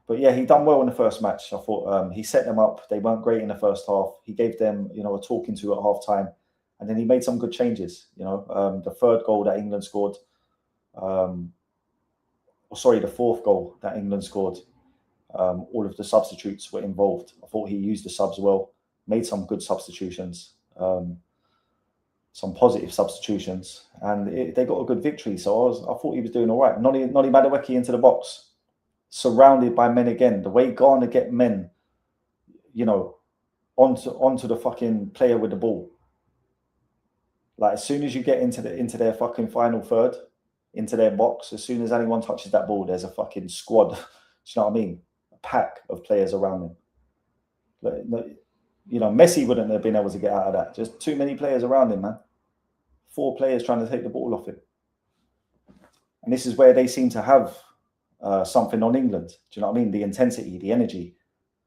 But yeah, he done well in the first match. I thought he set them up. They weren't great in the first half. He gave them, a talking to at half-time. And then he made some good changes. The third goal that England scored. The fourth goal that England scored. All of the substitutes were involved. I thought he used the subs well, made some good substitutions, some positive substitutions, and they got a good victory. So I thought he was doing all right. Noni Madueke into the box, surrounded by men again. The way Ghana get men, onto the fucking player with the ball. Like as soon as you get into their fucking final third, into their box, as soon as anyone touches that ball, there's a fucking squad. Do you know what I mean? Pack of players around him. Messi wouldn't have been able to get out of that. Just too many players around him, man. 4 players trying to take the ball off him. And this is where they seem to have something on England. Do you know what I mean? The intensity, the energy.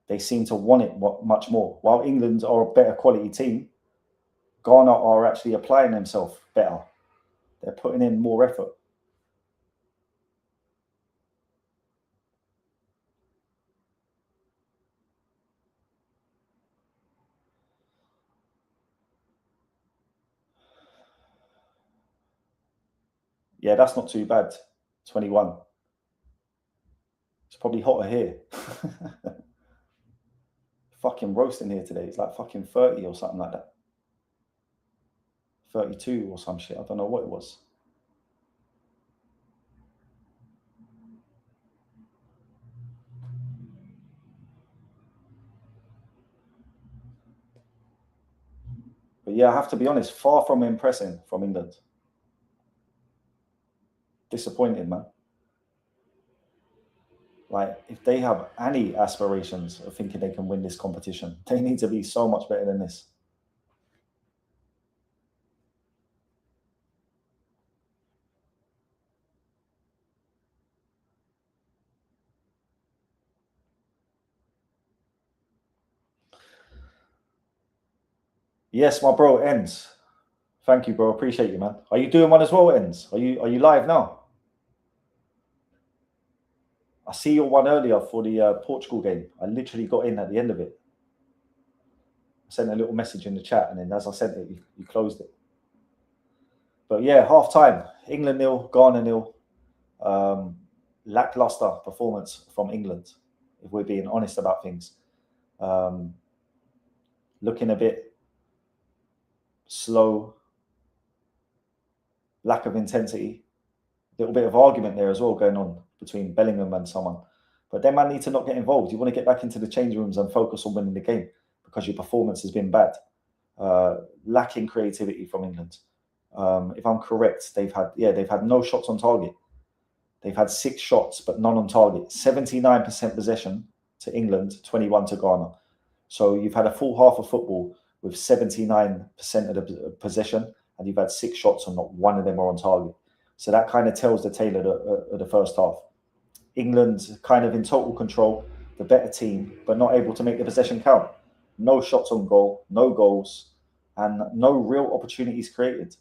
They seem to want it much more. While England are a better quality team, Ghana are actually applying themselves better. They're putting in more effort. Yeah, that's not too bad. 21. It's probably hotter here. Fucking roasting here today. It's like fucking 30 or something like that. 32 or some shit. I don't know what it was. But yeah, I have to be honest, far from impressing from England. Disappointed, man. Like, if they have any aspirations of thinking they can win this competition, they need to be so much better than this. Yes, my bro, ends. Thank you, bro. Appreciate you, man. Are you doing one as well, ends? Are you live now? I see your one earlier for the Portugal game. I literally got in at the end of it. I sent a little message in the chat, and then as I sent it, you closed it. But yeah, half time. England 0, Ghana 0. Lackluster performance from England, if we're being honest about things. Looking a bit slow, lack of intensity, a little bit of argument there as well going on between Bellingham and someone. But then man need to not get involved. You want to get back into the change rooms and focus on winning the game because your performance has been bad. Lacking creativity from England. If I'm correct, they've had no shots on target. They've had 6 shots, but none on target. 79% possession to England, 21 to Ghana. So you've had a full half of football with 79% of the possession, and you've had 6 shots and not one of them are on target. So that kind of tells the tale of the first half. England kind of in total control, the better team, but not able to make the possession count. No shots on goal, no goals, and no real opportunities created.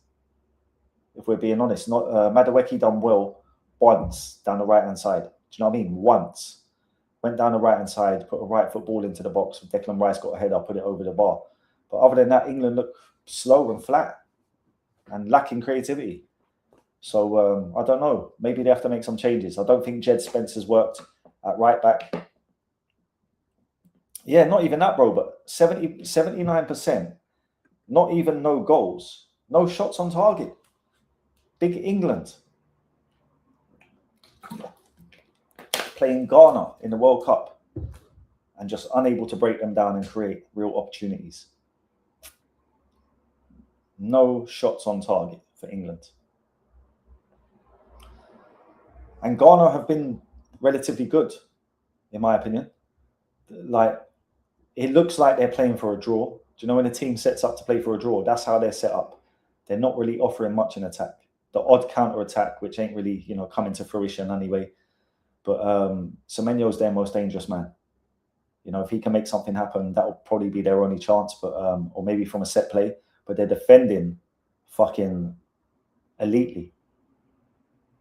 If we're being honest, Madueke done well once down the right-hand side. Do you know what I mean? Once. Went down the right-hand side, put a right foot ball into the box. Declan Rice got a header, put it over the bar. But other than that, England looked slow and flat and lacking creativity. So I don't know. Maybe they have to make some changes. I don't think Jed Spencer's worked at right back. Yeah, not even that, bro, but 79%. Not even no goals. No shots on target. Big England. Playing Ghana in the World Cup and just unable to break them down and create real opportunities. No shots on target for England. And Ghana have been relatively good, in my opinion. Like, it looks like they're playing for a draw. Do you know when a team sets up to play for a draw? That's how they're set up. They're not really offering much in attack. The odd counter attack, which ain't really, coming to fruition anyway. But Semenyo's their most dangerous man. If he can make something happen, that will probably be their only chance. But or maybe from a set play. But they're defending fucking elitely.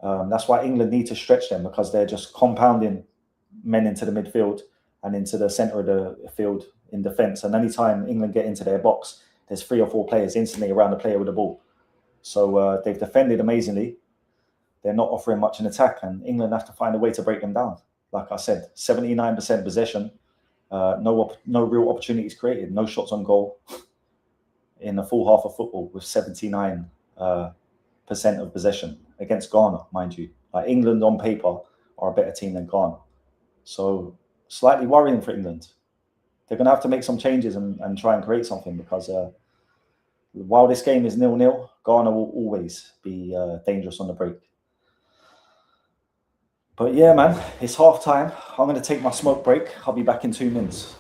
That's why England need to stretch them, because they're just compounding men into the midfield and into the centre of the field in defence. And anytime England get into their box, there's 3 or 4 players instantly around the player with the ball. So they've defended amazingly. They're not offering much in attack, and England have to find a way to break them down. Like I said, 79% possession, no real opportunities created, no shots on goal in a full half of football with 79% of possession against Ghana, mind you. Like, England on paper are a better team than Ghana. So slightly worrying for England. They're going to have to make some changes and try and create something, because while this game is 0-0, Ghana will always be dangerous on the break. But yeah, man, it's half time. I'm going to take my smoke break. I'll be back in 2 minutes.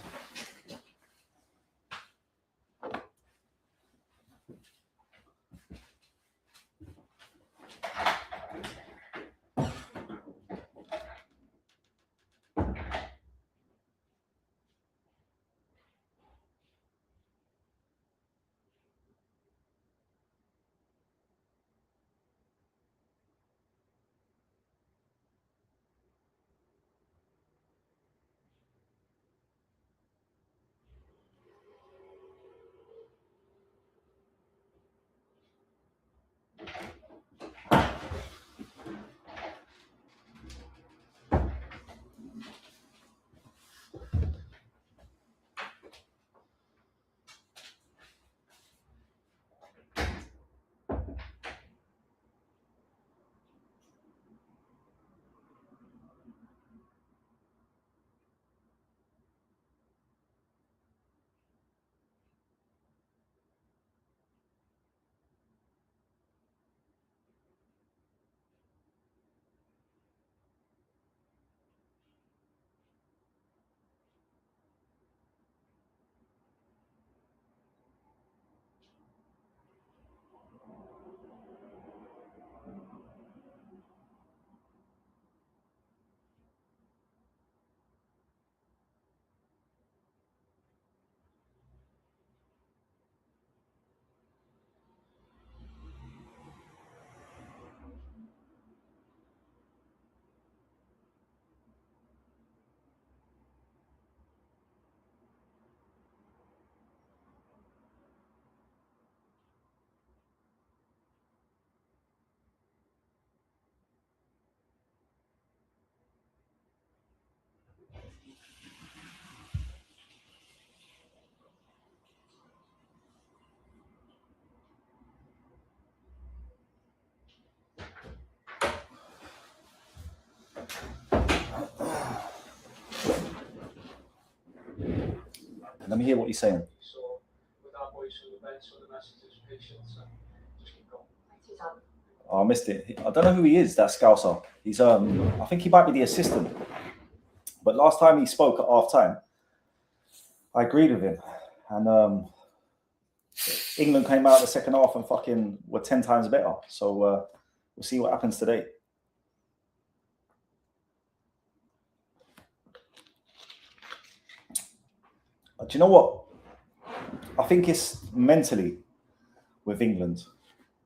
Let me hear what he's saying. So with that voice from the bench, so the message is patience and just keep going. Oh, I missed it. I don't know who he is, that Scouser. He's I think he might be the assistant. But last time he spoke at half time, I agreed with him. And England came out the second half and fucking were 10 times better. So we'll see what happens today. Do you know what? I think it's mentally with England,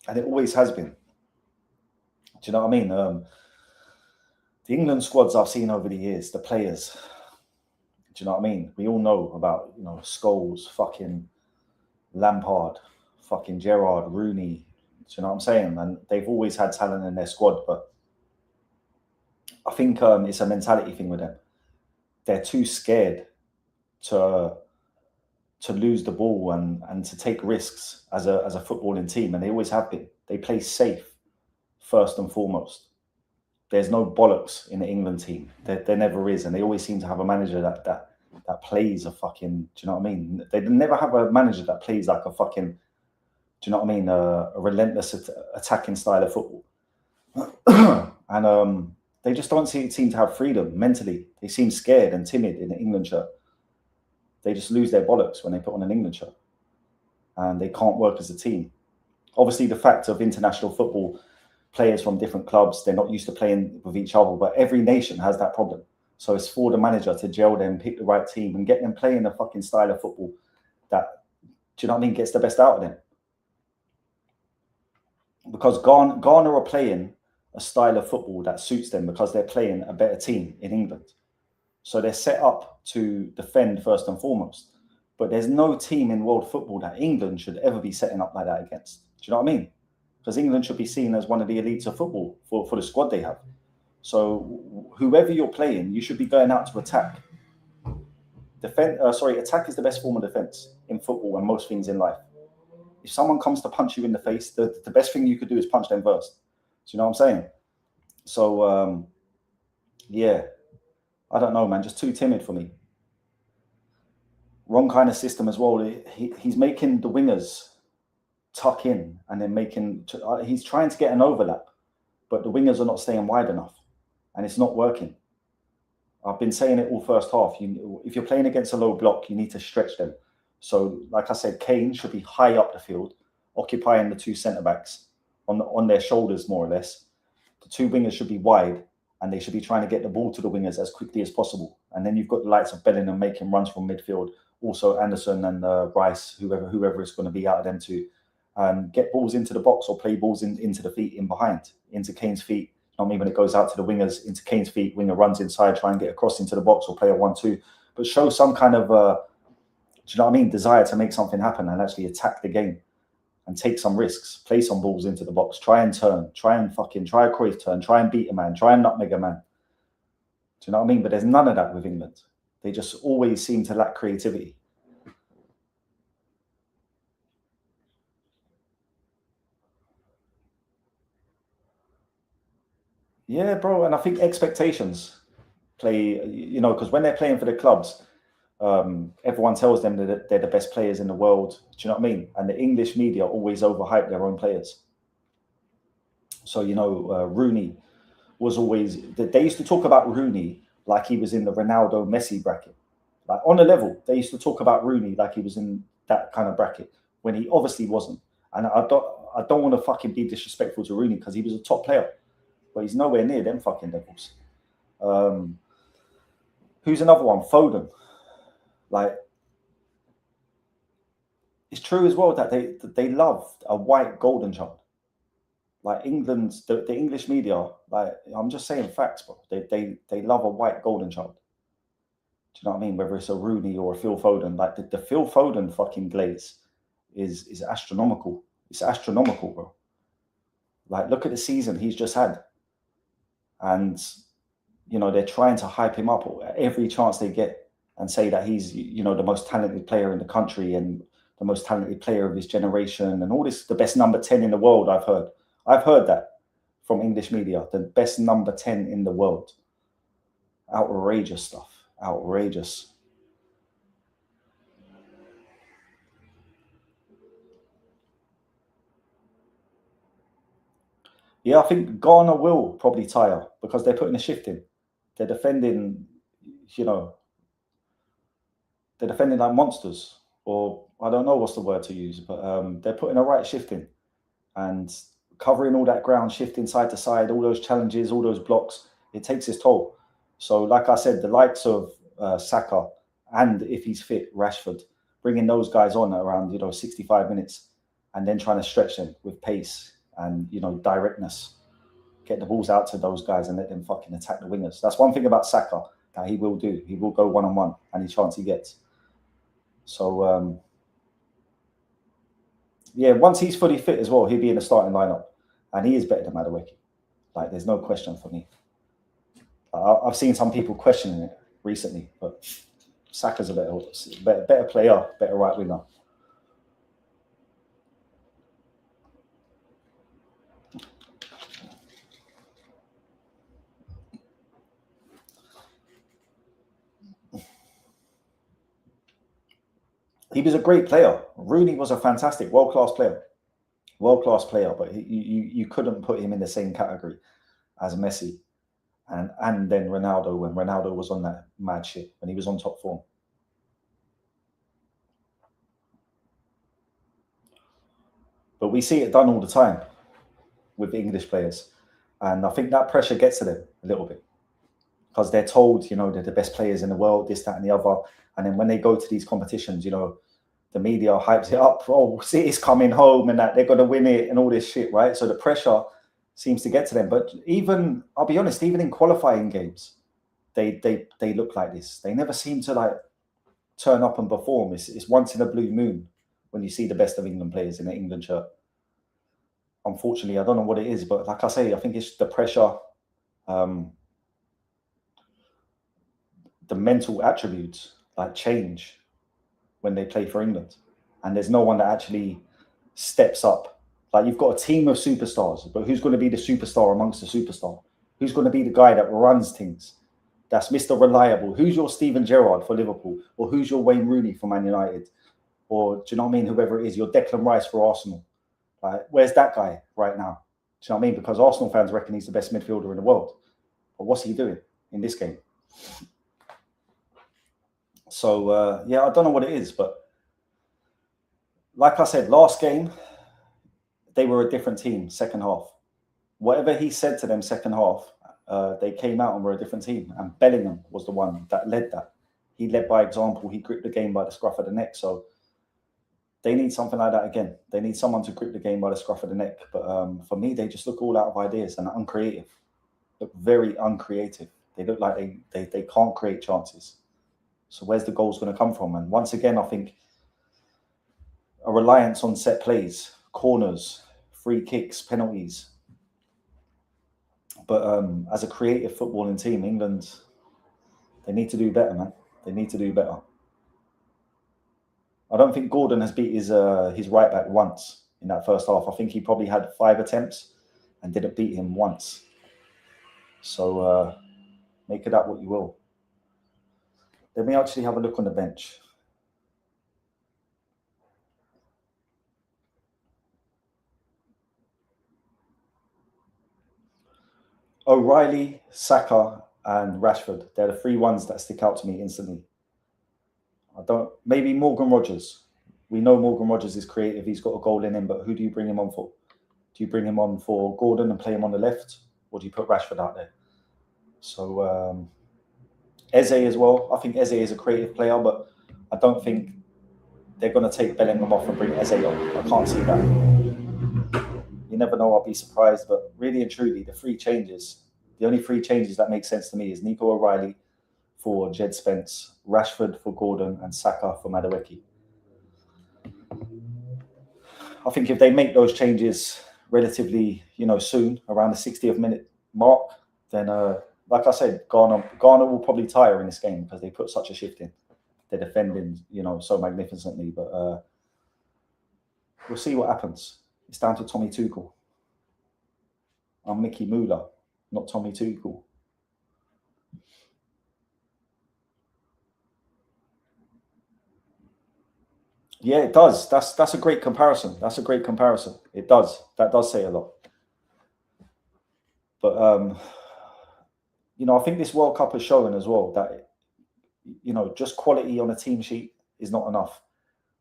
and it always has been. Do you know what I mean? The England squads I've seen over the years, the players. Do you know what I mean? We all know about, Scholes, fucking Lampard, fucking Gerrard, Rooney. Do you know what I'm saying? And they've always had talent in their squad, but I think it's a mentality thing with them. They're too scared to lose the ball and to take risks as a footballing team, and they always have been. They play safe first and foremost. There's no bollocks in the England team. There never is, and they always seem to have a manager that plays a fucking. Do you know what I mean? They never have a manager that plays like a fucking. Do you know what I mean? A relentless attacking style of football, and they just don't seem to have freedom mentally. They seem scared and timid in the England shirt. They just lose their bollocks when they put on an England shirt, and they can't work as a team. Obviously, the fact of international football, players from different clubs, they're not used to playing with each other, but every nation has that problem. So it's for the manager to gel them, pick the right team, and get them playing a fucking style of football that, do you know what I mean, gets the best out of them. Because Ghana are playing a style of football that suits them because they're playing a better team in England. So they're set up to defend first and foremost. But there's no team in world football that England should ever be setting up like that against. Do you know what I mean? Because England should be seen as one of the elites of football for the squad they have. So whoever you're playing, you should be going out to attack. Attack is the best form of defense in football and most things in life. If someone comes to punch you in the face, the best thing you could do is punch them first. Do you know what I'm saying? So, yeah, I don't know, man. Just too timid for me. Wrong kind of system as well. He's making the wingers tuck in and then he's trying to get an overlap, but the wingers are not staying wide enough and it's not working. I've been saying it all first half. If you're playing against a low block, you need to stretch them. So, like I said, Kane should be high up the field, occupying the two centre-backs on their shoulders, more or less. The two wingers should be wide, and they should be trying to get the ball to the wingers as quickly as possible. And then you've got the likes of Bellingham making runs from midfield, also Anderson and Rice, whoever is going to be out of them two, and get balls into the box or play balls into the feet in behind, into Kane's feet. You know what I mean? When it goes out to the wingers, into Kane's feet, winger runs inside, try and get across into the box or play a 1-2. But show some kind of, do you know what I mean, desire to make something happen and actually attack the game and take some risks, play some balls into the box, try and turn, try a Cruyff turn, try and beat a man, try and nutmeg a man. Do you know what I mean? But there's none of that with England. They just always seem to lack creativity. Yeah, bro. And I think expectations play, because when they're playing for the clubs, everyone tells them that they're the best players in the world. Do you know what I mean? And the English media always overhype their own players. So, Rooney was always, they used to talk about Rooney like he was in the Ronaldo Messi bracket. Like on a level, they used to talk about Rooney like he was in that kind of bracket when he obviously wasn't. And I don't want to fucking be disrespectful to Rooney because he was a top player, but he's nowhere near them fucking levels. Who's another one? Foden. Like, it's true as well that they love a white golden child. Like England, the English media, like I'm just saying facts, bro. They love a white golden child. Do you know what I mean? Whether it's a Rooney or a Phil Foden, like the Phil Foden fucking glaze is astronomical. It's astronomical, bro. Like look at the season he's just had, and they're trying to hype him up every chance they get and say that he's the most talented player in the country and the most talented player of his generation and all this, the best number 10 in the world. I've heard that from English media, the best number 10 in the world. Outrageous stuff. Outrageous. Yeah, I think Ghana will probably tire because they're putting a shift in. They're defending, you know, they're defending like monsters, or I don't know what's the word to use, but they're putting a right shift in and covering all that ground, shifting side to side, all those challenges, all those blocks. It takes its toll. So, like I said, the likes of Saka and if he's fit, Rashford, bringing those guys on at around 65 minutes, and then trying to stretch them with pace and directness, get the balls out to those guys and let them fucking attack the wingers. That's one thing about Saka that he will do. He will go one-on-one any chance he gets. So, yeah, once he's fully fit as well, he'll be in the starting lineup. And he is better than Madueke. Like, there's no question for me. I've seen some people questioning it recently, but Saka's a better player, better right winger. He was a great player. Rooney was a fantastic, world-class player. World-class player, but you couldn't put him in the same category as Messi and then Ronaldo when Ronaldo was on that mad shit, when he was on top form. But we see it done all the time with English players. And I think that pressure gets to them a little bit because they're told, they're the best players in the world, this, that, and the other. And then when they go to these competitions, the media hypes it up. Oh, City's coming home and that they're going to win it and all this shit, right? So the pressure seems to get to them. But even, I'll be honest, even in qualifying games, they look like this. They never seem to turn up and perform. It's once in a blue moon when you see the best of England players in an England shirt. Unfortunately, I don't know what it is, but like I say, I think it's the pressure, the mental attributes change when they play for England. And there's no one that actually steps up. You've got a team of superstars, but who's going to be the superstar amongst the superstar? Who's going to be the guy that runs things? That's Mr. Reliable. Who's your Steven Gerrard for Liverpool? Or who's your Wayne Rooney for Man United? Or do you know what I mean? Whoever it is, your Declan Rice for Arsenal. Where's that guy right now? Do you know what I mean? Because Arsenal fans reckon he's the best midfielder in the world. But what's he doing in this game? So, yeah, I don't know what it is. But like I said, last game, they were a different team, second half. Whatever he said to them second half, they came out and were a different team. And Bellingham was the one that led that. He led by example. He gripped the game by the scruff of the neck. So they need something like that again. They need someone to grip the game by the scruff of the neck. But for me, they just look all out of ideas and uncreative. Look very uncreative. They look like they can't create chances. So where's the goals going to come from? And once again, I think a reliance on set plays, corners, free kicks, penalties. But as a creative footballing team, England, they need to do better, man. They need to do better. I don't think Gordon has beat his right back once in that first half. I think he probably had 5 attempts and didn't beat him once. So make of that what you will. Let me actually have a look on the bench. O'Reilly, Saka, and Rashford. They're the 3 ones that stick out to me instantly. Maybe Morgan Rogers. We know Morgan Rogers is creative. He's got a goal in him, but who do you bring him on for? Do you bring him on for Gordon and play him on the left? Or do you put Rashford out there? So Eze as well. I think Eze is a creative player, but I don't think they're going to take Bellingham off and bring Eze on. I can't see that. You never know. I'll be surprised. But really and truly, the only 3 changes that make sense to me is Nico O'Reilly for Jed Spence, Rashford for Gordon, and Saka for Madueke. I think if they make those changes relatively, soon, around the 60th minute mark, then, like I said, Ghana will probably tire in this game because they put such a shift in. They're defending, so magnificently. But we'll see what happens. It's down to Tommy Tuchel. I'm Mickey Muller, not Tommy Tuchel. Yeah, it does. That's a great comparison. It does. That does say a lot. But I think this World Cup has shown as well that just quality on a team sheet is not enough.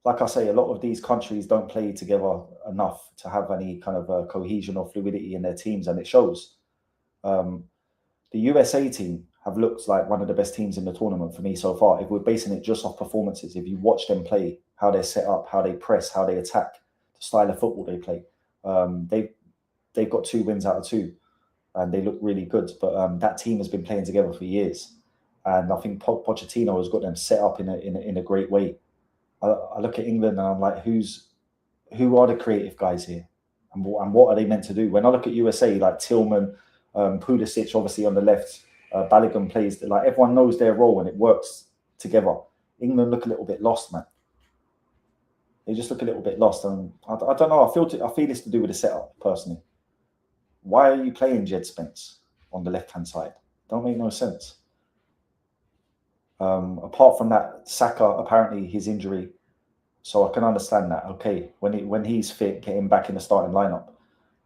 Like I say, a lot of these countries don't play together enough to have any kind of cohesion or fluidity in their teams, and it shows. The USA team have looked like one of the best teams in the tournament for me so far. If we're basing it just off performances, if you watch them play, how they're set up, how they press, how they attack, the style of football they play, they've got 2 wins out of 2, and they look really good. But that team has been playing together for years, and I think Pochettino has got them set up in a great way. I look at England and I'm like, who are the creative guys here, and what are they meant to do? When I look at USA, like Tillman, Pulisic, obviously on the left, Balogun plays. Like everyone knows their role and it works together. England look a little bit lost, man. They just look a little bit lost, and I don't know. I feel it's to do with the setup personally. Why are you playing Jed Spence on the left hand side? Don't make no sense. Apart from that, Saka, apparently his injury, so I can understand that. Okay, when he's fit, get him back in the starting lineup.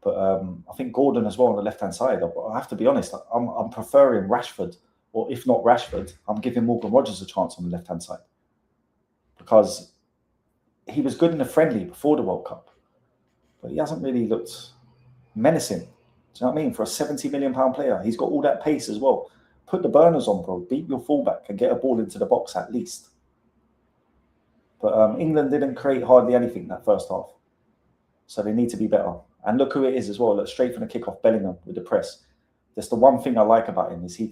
But I think Gordon as well on the left-hand side. I have to be honest, I'm preferring Rashford, or if not Rashford, I'm giving Morgan Rogers a chance on the left-hand side, because he was good in the friendly before the World Cup, but he hasn't really looked menacing. Do you know what I mean? For a £70 million player, he's got all that pace as well. Put the burners on, bro. Beat your fullback and get a ball into the box at least. But England didn't create hardly anything that first half, so they need to be better. And look who it is as well. Look, straight from the kickoff, Bellingham with the press. That's the one thing I like about him, is he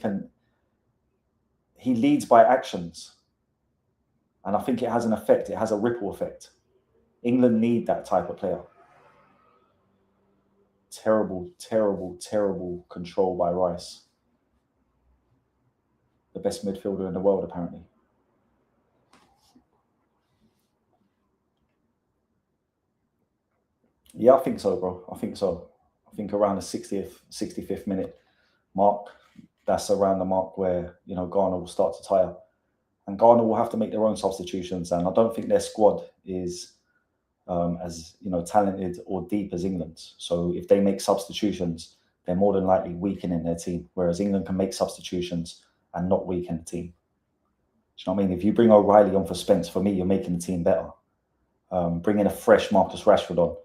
leads by actions, and I think it has an effect. It has a ripple effect. England need that type of player. Terrible, terrible, terrible control by Rice. The best midfielder in the world, apparently. Yeah, I think so, bro. I think so. I think around the 60th, 65th minute mark, that's around the mark where, Ghana will start to tire. And Ghana will have to make their own substitutions. And I don't think their squad is as talented or deep as England's. So if they make substitutions, they're more than likely weakening their team. Whereas England can make substitutions and not weaken the team. Do you know what I mean? If you bring O'Reilly on for Spence, for me, you're making the team better. Bringing a fresh Marcus Rashford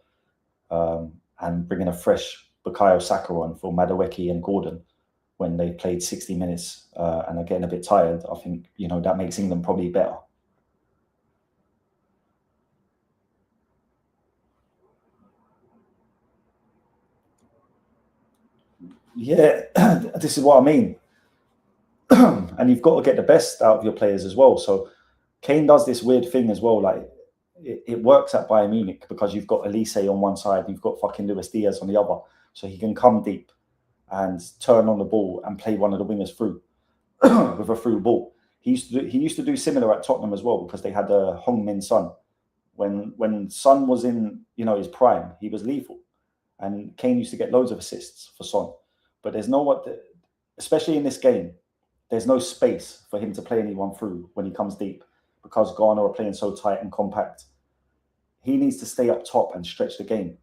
on, and bringing a fresh Bukayo Saka on for Madueke and Gordon when they played 60 minutes and are getting a bit tired, I think, that makes England probably better. Yeah, this is what I mean. And you've got to get the best out of your players as well. So Kane does this weird thing as well. Like it works at Bayern Munich because you've got Elise on one side, you've got fucking Luis Diaz on the other. So he can come deep and turn on the ball and play one of the wingers through with a through ball. He used to do similar at Tottenham as well, because they had Heung-min Son. When Son was in his prime, he was lethal, and Kane used to get loads of assists for Son. But there's especially in this game, there's no space for him to play anyone through when he comes deep, because Ghana are playing so tight and compact. He needs to stay up top and stretch the game,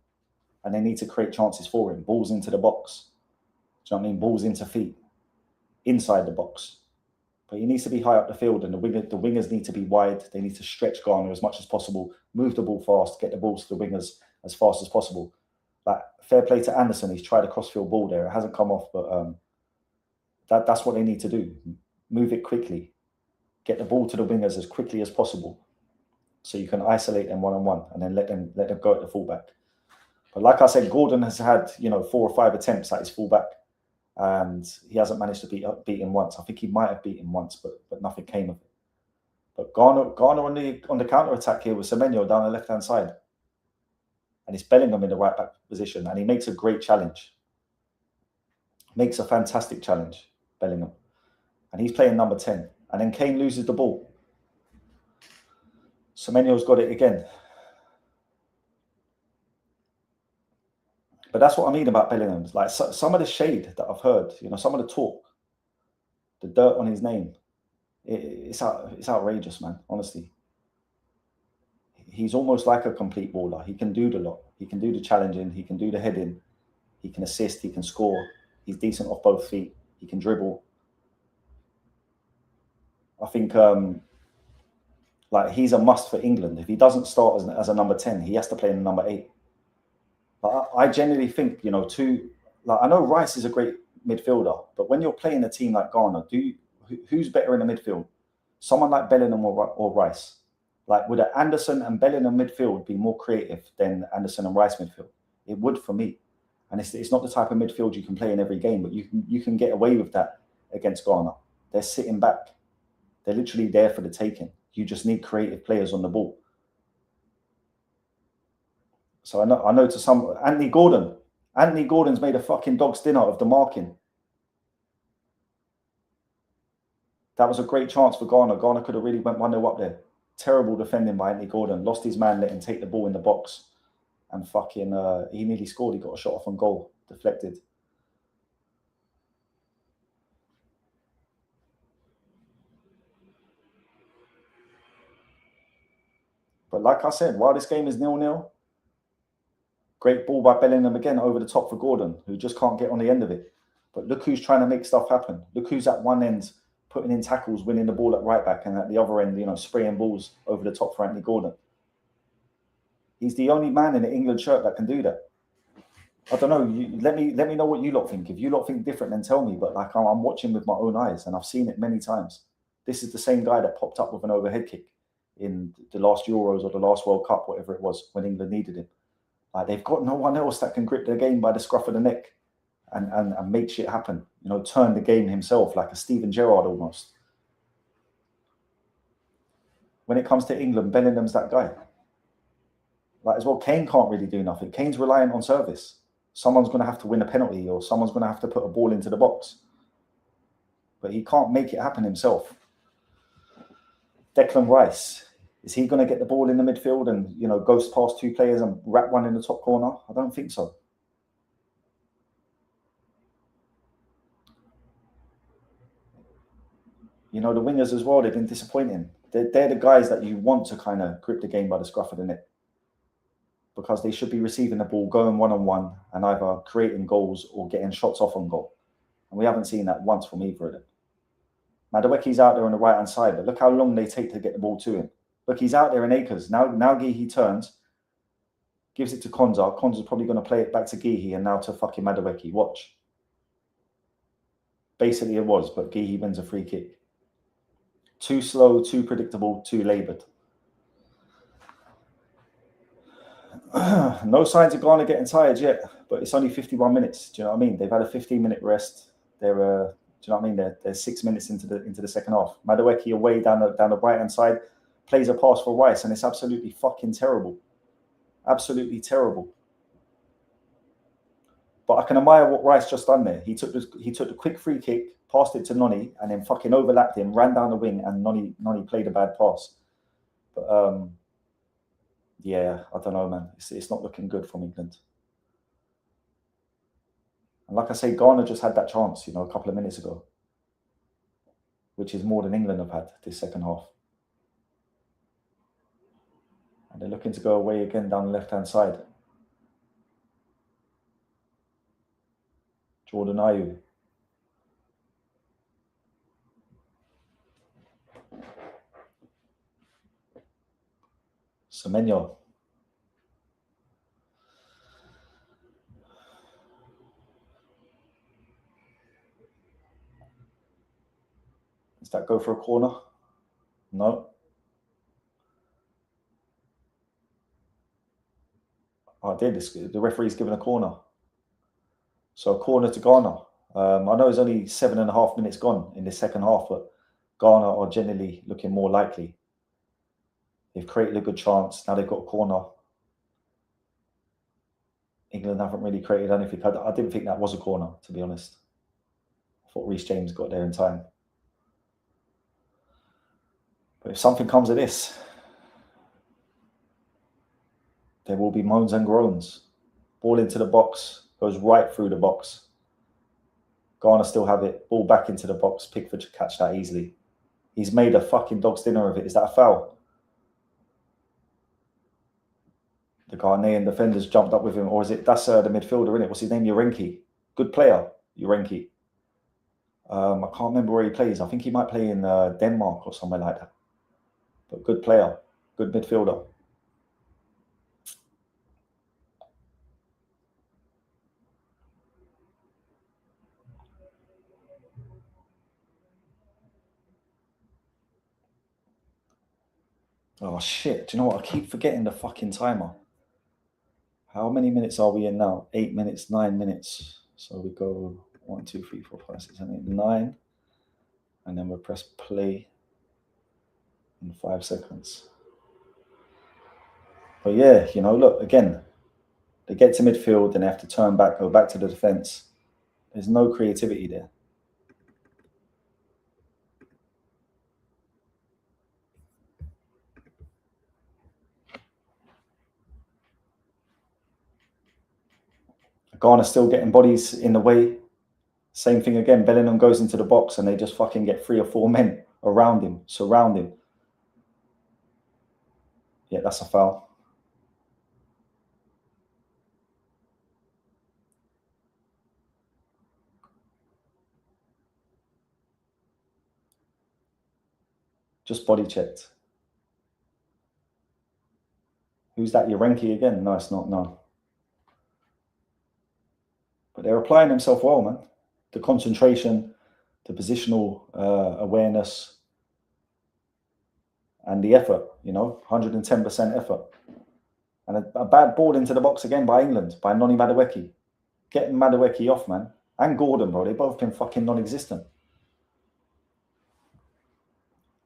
and they need to create chances for him. Balls into the box. Do you know what I mean? Balls into feet, inside the box. But he needs to be high up the field, and the wingers need to be wide. They need to stretch Ghana as much as possible, move the ball fast, get the balls to the wingers as fast as possible. Like, fair play to Anderson. He's tried a crossfield ball there. It hasn't come off, but that's what they need to do. Move it quickly. Get the ball to the wingers as quickly as possible, so you can isolate them one-on-one, and then let them go at the fullback. But like I said, Gordon has had 4 or 5 attempts at his fullback, and he hasn't managed to beat him once. I think he might have beaten him once, but nothing came of it. But Ghana on the counter attack here with Semenyo down the left hand side, and it's Bellingham in the right back position, and he makes a great challenge. Makes a fantastic challenge, Bellingham, and he's playing number 10. And then Kane loses the ball. Semenyo's got it again. But that's what I mean about Bellingham. Like, some of the shade that I've heard, some of the talk, the dirt on his name, it's outrageous, man, honestly. He's almost like a complete baller. He can do the lot. He can do the challenging. He can do the heading. He can assist. He can score. He's decent off both feet. He can dribble. I think like he's a must for England. If he doesn't start as a number 10, he has to play in number 8. But I genuinely think, you know, I know Rice is a great midfielder, but when you're playing a team like Ghana, who's better in the midfield? Someone like Bellingham or Rice? Like, would an Anderson and Bellingham midfield be more creative than Anderson and Rice midfield? It would for me. And it's not the type of midfield you can play in every game, but you can get away with that against Ghana. They're sitting back. They're literally there for the taking. You just need creative players on the ball. So I know to some Anthony Gordon's made a fucking dog's dinner of the marking. That was a great chance for Ghana. Ghana could have really went 1-0 up there. Terrible defending by Anthony Gordon. Lost his man, let him take the ball in the box. And fucking, he nearly scored. He got a shot off on goal. Deflected. But like I said, while this game is 0-0, great ball by Bellingham again over the top for Gordon, who just can't get on the end of it. But look who's trying to make stuff happen. Look who's at one end putting in tackles, winning the ball at right back, and at the other end, you know, spraying balls over the top for Anthony Gordon. He's the only man in the England shirt that can do that. I don't know. Let me know what you lot think. If you lot think different, then tell me. But like I'm watching with my own eyes, and I've seen it many times. This is the same guy that popped up with an overhead kick in the last Euros or the last World Cup, whatever it was, when England needed him. Like, they've got no one else that can grip the game by the scruff of the neck and make shit happen. You know, turn the game himself, like a Steven Gerrard almost. When it comes to England, Bellingham's that guy. Like, as well, Kane can't really do nothing. Kane's reliant on service. Someone's going to have to win a penalty, or someone's going to have to put a ball into the box. But he can't make it happen himself. Declan Rice, is he going to get the ball in the midfield and, you know, ghost past two players and wrap one in the top corner? I don't think so. You know, the wingers as well, they've been disappointing. They're the guys that you want to kind of grip the game by the scruff of the neck, because they should be receiving the ball, going one-on-one, and either creating goals or getting shots off on goal. And we haven't seen that once from either of them. Madueke's out there on the right-hand side, but look how long they take to get the ball to him. Look, he's out there in acres. Now Gehi turns, gives it to Konza. Konza's probably going to play it back to Gehi and now to fucking Madueke. Watch. Basically it was, but Gehi wins a free kick. Too slow, too predictable, too laboured. No signs of Ghana getting tired yet, but it's only 51 minutes. Do you know what I mean? They've had a 15-minute rest. They're, do you know what I mean? They're 6 minutes into the second half. Madueke away down the right-hand side, plays a pass for Rice, and it's absolutely fucking terrible. Absolutely terrible. But I can admire what Rice just done there. He took the quick free kick, passed it to Noni, and then fucking overlapped him, ran down the wing, and Noni played a bad pass. But yeah, I don't know, man. It's not looking good from England. And like I say, Ghana just had that chance, you know, a couple of minutes ago, which is more than England have had this second half. And they're looking to go away again down the left-hand side. Jordan Ayew. Semenyo. Does that go for a corner? No. Oh, I did. The referee's given a corner. So a corner to Ghana. I know it's only 7.5 minutes gone in the second half, but Ghana are generally looking more likely. They've created a good chance. Now they've got a corner. England haven't really created anything. I didn't think that was a corner, to be honest. I thought Reece James got there in time. But if something comes of this, there will be moans and groans. Ball into the box, goes right through the box. Ghana still have it. Ball back into the box. Pickford should catch that easily. He's made a fucking dog's dinner of it. Is that a foul? The Ghanaian defenders jumped up with him, or is it? That's the midfielder, isn't it? What's his name? Yorenki. Good player. Urenki. I can't remember where he plays. I think he might play in Denmark or somewhere like that. But good player, good midfielder. Oh shit, do you know what? I keep forgetting the fucking timer. How many minutes are we in now? 8 minutes, 9 minutes. So we go 1, 2, 3, 4, 5, 6, 7, 8, 9. And then we'll press play in 5 seconds. But yeah, you know, look, again, they get to midfield and they have to turn back, go back to the defense. There's no creativity there. Ghana still getting bodies in the way. Same thing again. Bellingham goes into the box and they just fucking get 3 or 4 men around him, surround him. Yeah, that's a foul. Just body checked. Who's that? Urenki again? No, it's not. No. But they're applying themselves well, man. The concentration, the positional awareness, and the effort, you know, 110% effort. And a bad ball into the box again by England, by Noni Madueke. Getting Madueke off, man. And Gordon, bro. They've both been fucking non-existent.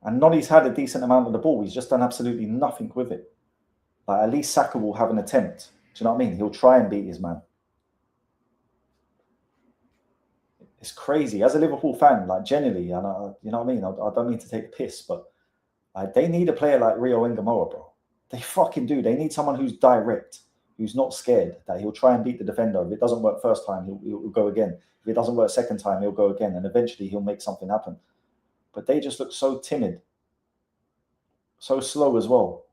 And Noni's had a decent amount of the ball. He's just done absolutely nothing with it. Like, at least Saka will have an attempt. Do you know what I mean? He'll try and beat his man. It's crazy. As a Liverpool fan, like, generally, and you know what I mean? I don't mean to take the piss, but they need a player like Rio Ngamora, bro. They fucking do. They need someone who's direct, who's not scared, that he'll try and beat the defender. If it doesn't work first time, he'll go again. If it doesn't work second time, he'll go again. And eventually he'll make something happen. But they just look so timid. So slow as well.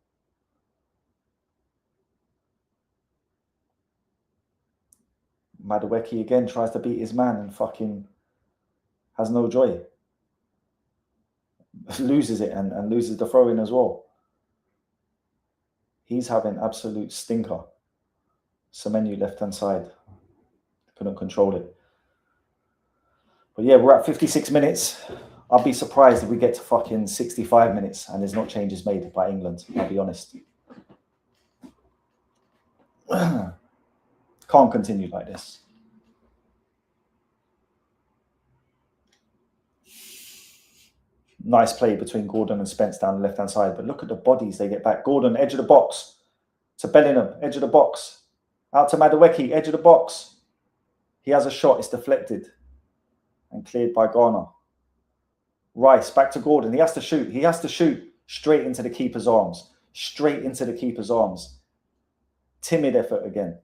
Madueke again tries to beat his man and fucking has no joy. Loses it and loses the throw-in as well. He's having absolute stinker. Semenyo left-hand side. Couldn't control it. But yeah, we're at 56 minutes. I'll be surprised if we get to fucking 65 minutes and there's not changes made by England, I'll be honest. Can't continue like this. Nice play between Gordon and Spence down the left-hand side. But look at the bodies they get back. Gordon, edge of the box. To Bellingham, edge of the box. Out to Madueke, edge of the box. He has a shot. It's deflected. And cleared by Ghana. Rice, back to Gordon. He has to shoot. He has to shoot straight into the keeper's arms. Straight into the keeper's arms. Timid effort again.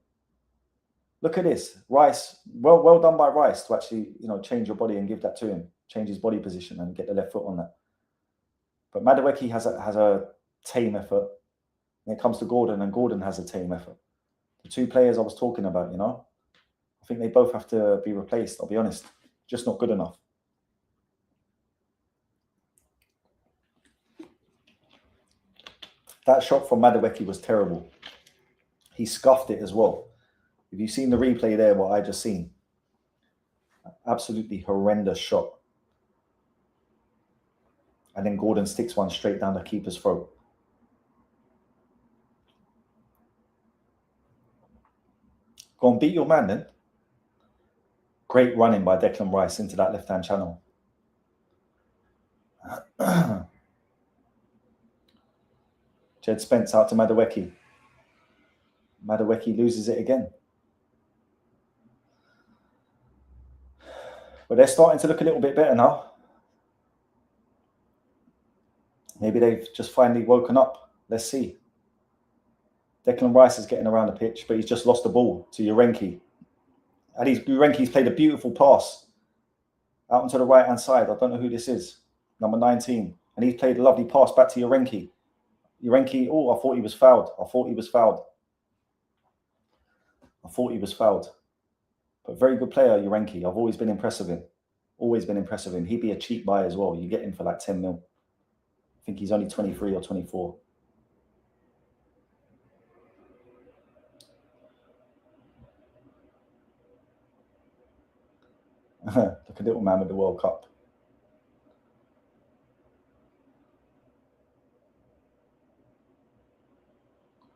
Look at this. Rice, well done by Rice to actually, you know, change your body and give that to him. Change his body position and get the left foot on that. But Madueke has a tame effort. When it comes to Gordon, and Gordon has a tame effort. The two players I was talking about, you know, I think they both have to be replaced, I'll be honest. Just not good enough. That shot from Madueke was terrible. He scuffed it as well. Have you seen the replay there, what I just seen? Absolutely horrendous shot. And then Gordon sticks one straight down the keeper's throat. Go and beat your man then. Great running by Declan Rice into that left-hand channel. Jed Spence out to Madueke. Madueke loses it again. But they're starting to look a little bit better now. Maybe they've just finally woken up. Let's see. Declan Rice is getting around the pitch, but he's just lost the ball to Urenki. And Urenki's played a beautiful pass out onto the right-hand side. I don't know who this is. Number 19. And he's played a lovely pass back to Urenki. Urenki, oh, I thought he was fouled. But very good player, Urenki. I've always been impressed with him. Always been impressed with him. He'd be a cheap buy as well. You get him for like 10 mil. I think he's only 23 or 24. Look at little man with the World Cup.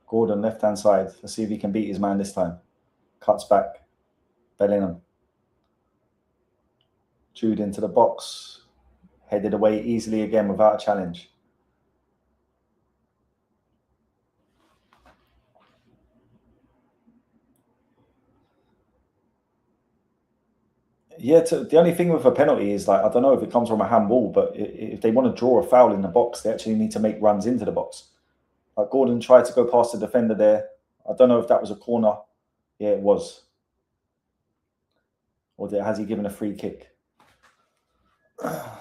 Gordon, left-hand side. Let's see if he can beat his man this time. Cuts back. Bellingham. Jude into the box. Headed away easily again without a challenge. Yeah, the only thing with a penalty is, like, I don't know if it comes from a handball, but if they want to draw a foul in the box, they actually need to make runs into the box. Like, Gordon tried to go past the defender there. I don't know if that was a corner. Yeah, it was. Or has he given a free kick? The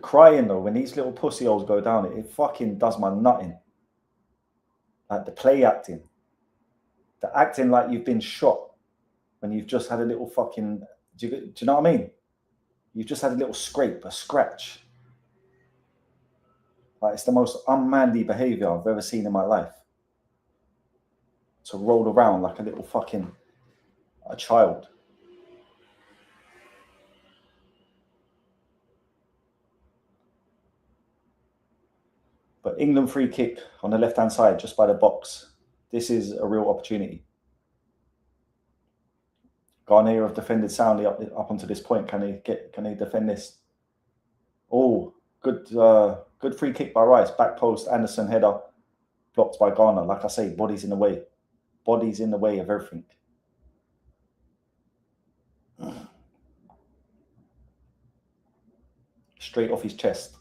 crying, though, when these little pussy holes go down, it fucking does my nutting. Like, the play acting. The acting like you've been shot when you've just had a little fucking... Do you know what I mean? You've just had a little scrape, a scratch. Like, it's the most unmanly behaviour I've ever seen in my life. To roll around like a little fucking... a child. But England free kick on the left-hand side, just by the box. This is a real opportunity. Garnier have defended soundly up onto this point. Can they defend this? Oh, good free kick by Rice. Back post, Anderson header, blocked by Garner. Like I say, bodies in the way. Bodies in the way of everything. Straight off his chest.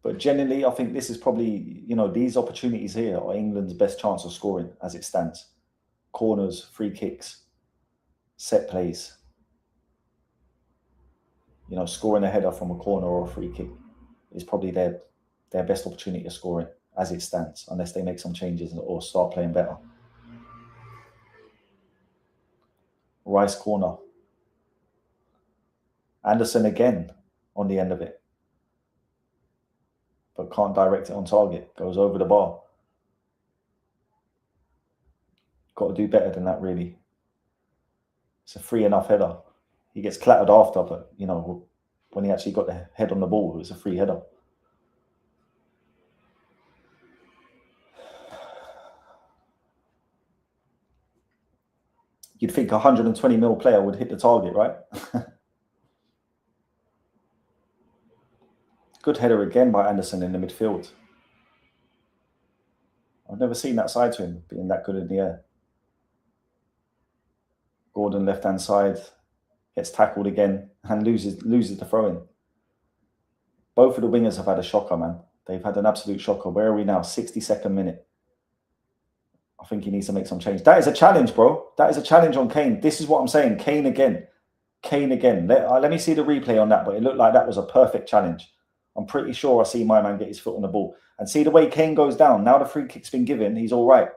But generally, I think this is probably, these opportunities here are England's best chance of scoring as it stands. Corners, free kicks, set plays. Scoring a header from a corner or a free kick is probably their best opportunity of scoring as it stands, unless they make some changes or start playing better. Rice corner. Anderson again on the end of it. But can't direct it on target. Goes over the bar. Got to do better than that, really. It's a free enough header. He gets clattered after, but, when he actually got the head on the ball, it was a free header. You'd think a 120 mil player would hit the target, right? Good header again by Anderson in the midfield. I've never seen that side to him, being that good in the air. Gordon left-hand side, gets tackled again and loses the throw-in. Both of the wingers have had a shocker, man. They've had an absolute shocker. Where are we now? 62nd minute. I think he needs to make some change. That is a challenge, bro. That is a challenge on Kane. This is what I'm saying. Kane again. Kane again. Let me see the replay on that, but it looked like that was a perfect challenge. I'm pretty sure I see my man get his foot on the ball. And see the way Kane goes down. Now the free kick's been given, he's all right.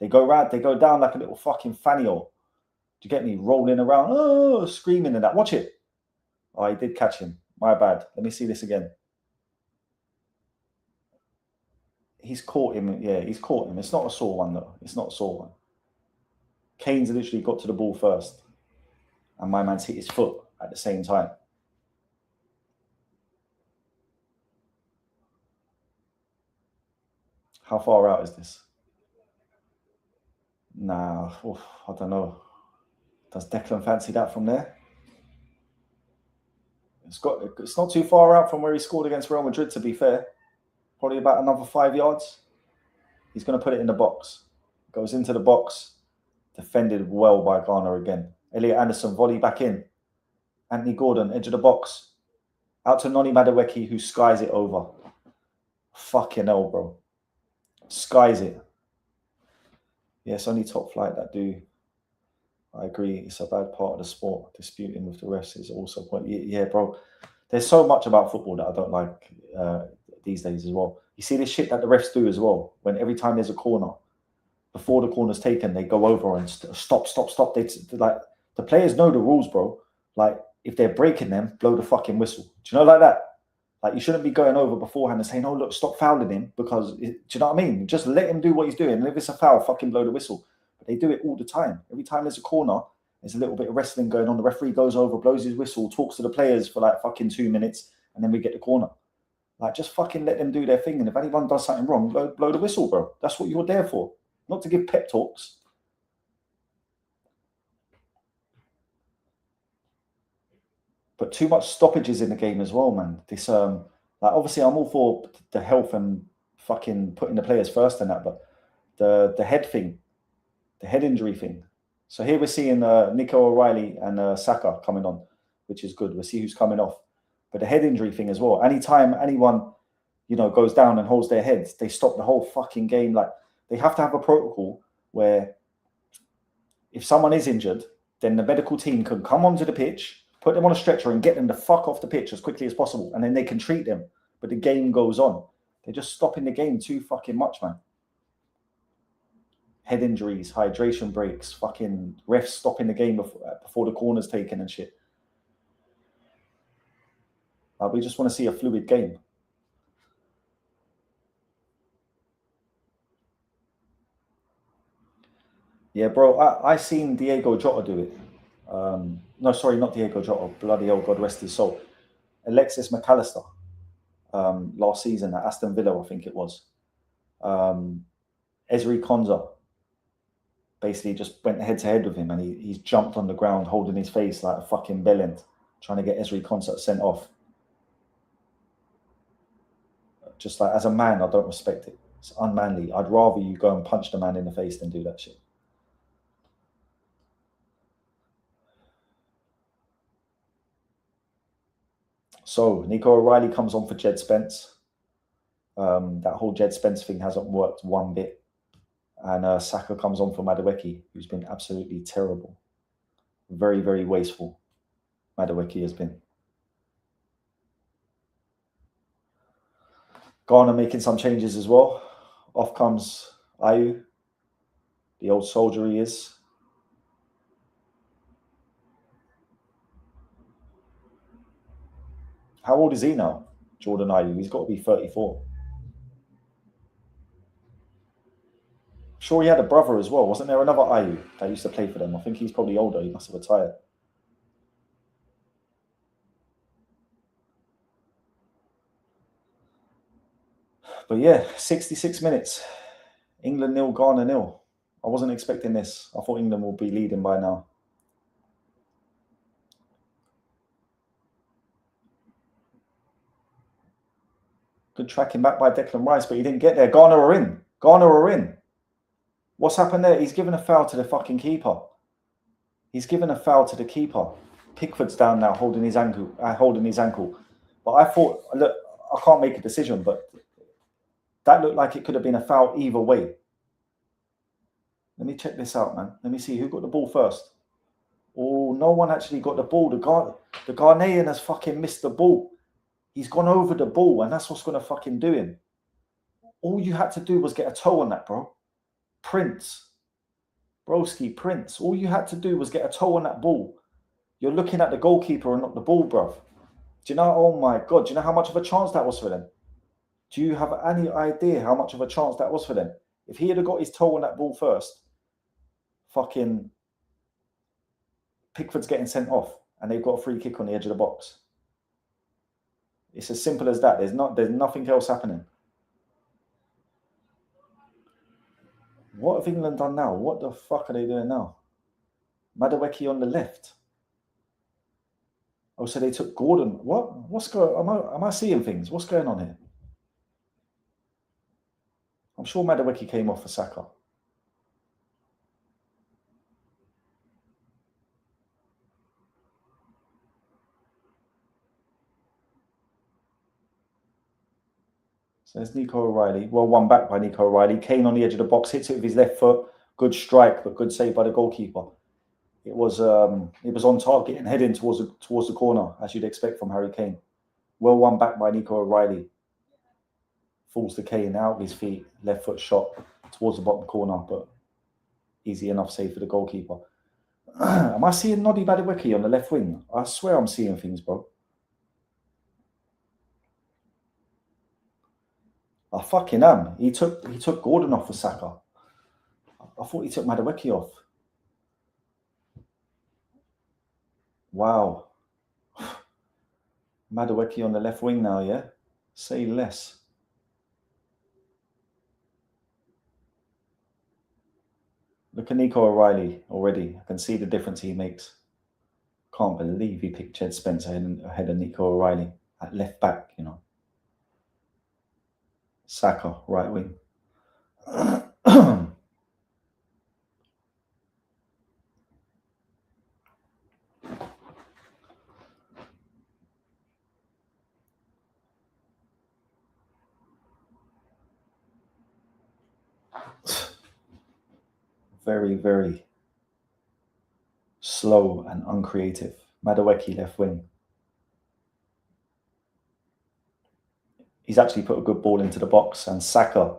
They go down like a little fucking fanny hole. Do you get me? Rolling around, oh, screaming and that. Watch it. Oh, he did catch him. My bad. Let me see this again. He's caught him. Yeah, he's caught him. It's not a sore one, though. It's not a sore one. Kane's literally got to the ball first. And my man's hit his foot at the same time. How far out is this? Nah, I don't know. Does Declan fancy that from there? It's not too far out from where he scored against Real Madrid, to be fair. Probably about another 5 yards. He's going to put it in the box. Goes into the box. Defended well by Garner again. Elliot Anderson, volley back in. Anthony Gordon, edge of the box. Out to Noni Madueke, who skies it over. Fucking hell, bro. Skies it. Yeah, it's only top flight that do. I agree. It's a bad part of the sport. Disputing with the refs is also a point. Yeah, bro. There's so much about football that I don't like these days as well. You see this shit that the refs do as well. When every time there's a corner, before the corner's taken, they go over and stop. They like the players know the rules, bro. Like if they're breaking them, blow the fucking whistle. Do you know like that? Like you shouldn't be going over beforehand and saying, "Oh look, stop fouling him," because do you know what I mean? Just let him do what he's doing. And if it's a foul, fucking blow the whistle. But they do it all the time. Every time there's a corner, there's a little bit of wrestling going on. The referee goes over, blows his whistle, talks to the players for like fucking 2 minutes, and then we get the corner. Like just fucking let them do their thing. And if anyone does something wrong, blow the whistle, bro. That's what you're there for. Not to give pep talks. But too much stoppages in the game as well, man. This like obviously I'm all for the health and fucking putting the players first and that, but the head thing, the head injury thing. So here we're seeing Nico O'Reilly and Saka coming on, which is good. We'll see who's coming off. But the head injury thing as well. Anytime anyone, goes down and holds their heads, they stop the whole fucking game. Like they have to have a protocol where if someone is injured, then the medical team can come onto the pitch, put them on a stretcher and get them the fuck off the pitch as quickly as possible. And then they can treat them. But the game goes on. They're just stopping the game too fucking much, man. Head injuries, hydration breaks, fucking refs stopping the game before the corner's taken and shit. We just want to see a fluid game. Yeah, bro, I seen Diego Jota do it. No, sorry, not Diego Jota. Bloody hell, God rest his soul. Alexis McAllister last season at Aston Villa, I think it was. Ezri Konsa basically just went head to head with him and he's jumped on the ground holding his face like a fucking bellend, trying to get Ezri Konsa sent off. Just like as a man, I don't respect it. It's unmanly. I'd rather you go and punch the man in the face than do that shit. So Nico O'Reilly comes on for Jed Spence. That whole Jed Spence thing hasn't worked one bit. And Saka comes on for Madueke, who's been absolutely terrible. Very, very wasteful. Madueke has been. Ghana making some changes as well. Off comes Ayew, the old soldier he is. How old is he now, Jordan Ayew? He's got to be 34. Sure, he had a brother as well. Wasn't there another Ayew that used to play for them? I think he's probably older. He must have retired. But yeah, 66 minutes. England 0, Ghana 0. I wasn't expecting this. I thought England would be leading by now. Good tracking back by Declan Rice, but he didn't get there. Ghana are in. Ghana are in. What's happened there? He's given a foul to the fucking keeper. He's given a foul to the keeper. Pickford's down now, holding his ankle. But I thought, look, I can't make a decision, but that looked like it could have been a foul either way. Let me check this out, man. Let me see who got the ball first. Oh, no one actually got the ball. The Ghanaian has fucking missed the ball. He's gone over the ball, and that's what's going to fucking do him. All you had to do was get a toe on that, bro. Prince. Broski, Prince. All you had to do was get a toe on that ball. You're looking at the goalkeeper and not the ball, bruv. Do you know, oh my God, do you know how much of a chance that was for them? Do you have any idea how much of a chance that was for them? If he had got his toe on that ball first, fucking Pickford's getting sent off and they've got a free kick on the edge of the box. It's as simple as that. There's nothing else happening. What have England done now? What the fuck are they doing now? Madueke on the left. Oh, so they took Gordon. What? What's going on? Am I seeing things? What's going on here? I'm sure Madueke came off for Saka. So there's Nico O'Reilly. Well, one back by Nico O'Reilly. Kane on the edge of the box, hits it with his left foot. Good strike, but good save by the goalkeeper. it was on target and heading towards the corner, as you'd expect from Harry Kane. Well won back by Nico O'Reilly. Falls to Kane out of his feet, left foot shot towards the bottom corner, but easy enough save for the goalkeeper. Am I seeing Noddy Madueke on the left wing? I swear I'm seeing things, bro. I fucking am. He took Gordon off for Saka. I thought he took Madueke off. Wow. Madueke on the left wing now, yeah? Say less. Look at Nico O'Reilly already. I can see the difference he makes. Can't believe he picked Jed Spencer ahead of Nico O'Reilly at left back, you know. Saka, right wing. Very, very slow and uncreative. Madueke left wing. He's actually put a good ball into the box, and Saka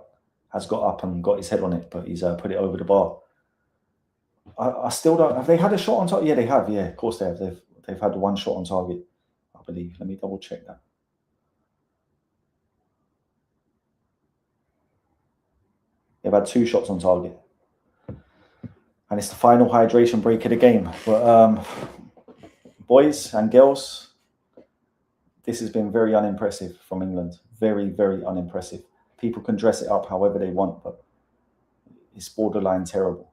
has got up and got his head on it, but he's put it over the bar. I still don't. Have they had a shot on target? Yeah, they have. Yeah, of course they have. They've had one shot on target, I believe. Let me double check that. They've had 2 shots on target, and it's the final hydration break of the game. But boys and girls, this has been very unimpressive from England. Very, very unimpressive. People can dress it up however they want, but it's borderline terrible.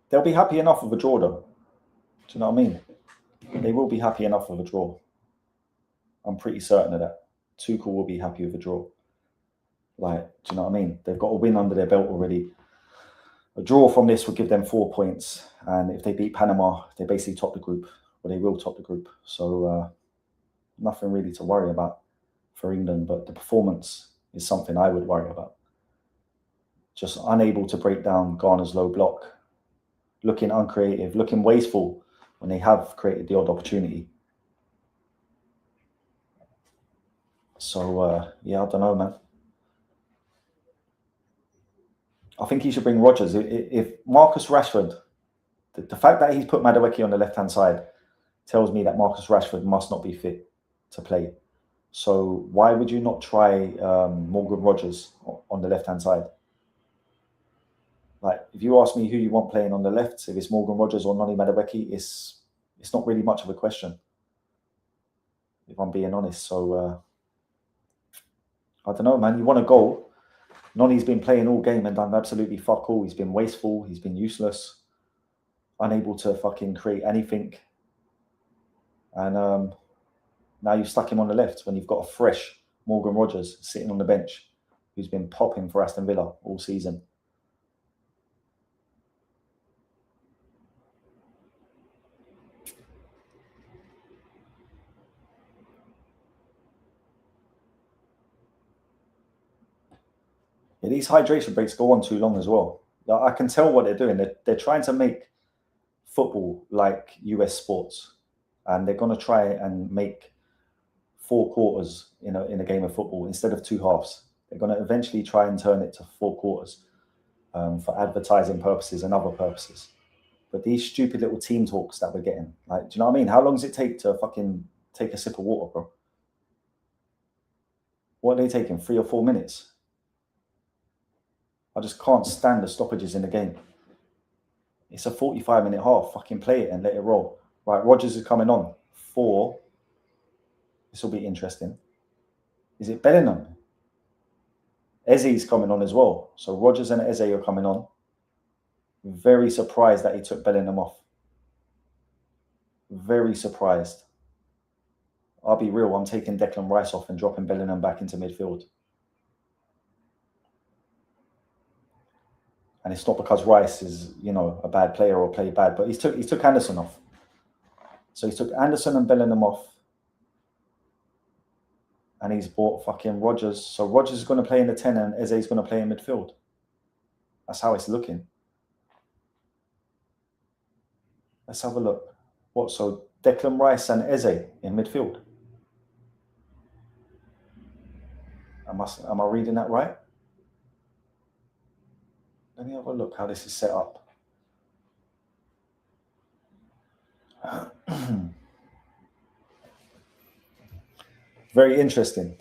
They'll be happy enough with a draw, though. Do you know what I mean? They will be happy enough with a draw. I'm pretty certain of that. Tuchel will be happy with a draw. Like, do you know what I mean? They've got a win under their belt already. A draw from this would give them 4 points. And if they beat Panama, they basically top the group. Or they will top the group. So nothing really to worry about for England. But the performance is something I would worry about. Just unable to break down Ghana's low block. Looking uncreative, looking wasteful when they have created the odd opportunity. So, yeah, I don't know, man. I think he should bring Rodgers. If Marcus Rashford, the fact that he's put Madueke on the left-hand side tells me that Marcus Rashford must not be fit to play. So why would you not try Morgan Rodgers on the left-hand side? Like, if you ask me who you want playing on the left, if it's Morgan Rodgers or Noni Madueke, it's not really much of a question, if I'm being honest. So, I don't know, man. You want a goal. Noni's been playing all game and done absolutely fuck all. He's been wasteful. He's been useless. Unable to fucking create anything. And now you've stuck him on the left when you've got a fresh Morgan Rodgers sitting on the bench who's been popping for Aston Villa all season. Yeah, these hydration breaks go on too long as well. I can tell what they're doing. They're trying to make football like US sports, and they're going to try and make 4 quarters in a game of football instead of 2 halves. They're going to eventually try and turn it to 4 quarters for advertising purposes and other purposes. But these stupid little team talks that we're getting, like, do you know what I mean? How long does it take to fucking take a sip of water, bro? What are they taking? 3 or 4 minutes? I just can't stand the stoppages in the game. It's a 45-minute half. Fucking play it and let it roll. Right, Rodgers is coming on. 4. This will be interesting. Is it Bellingham? Eze's coming on as well. So Rodgers and Eze are coming on. Very surprised that he took Bellingham off. Very surprised. I'll be real. I'm taking Declan Rice off and dropping Bellingham back into midfield. And it's not because Rice is, a bad player or played bad, but he took Anderson off. So he took Anderson and Bellingham off. And he's bought fucking Rodgers. So Rodgers is going to play in the 10 and Eze's going to play in midfield. That's how it's looking. Let's have a look. What? So Declan Rice and Eze in midfield. Am I reading that right? Let me have a look how this is set up. Very interesting.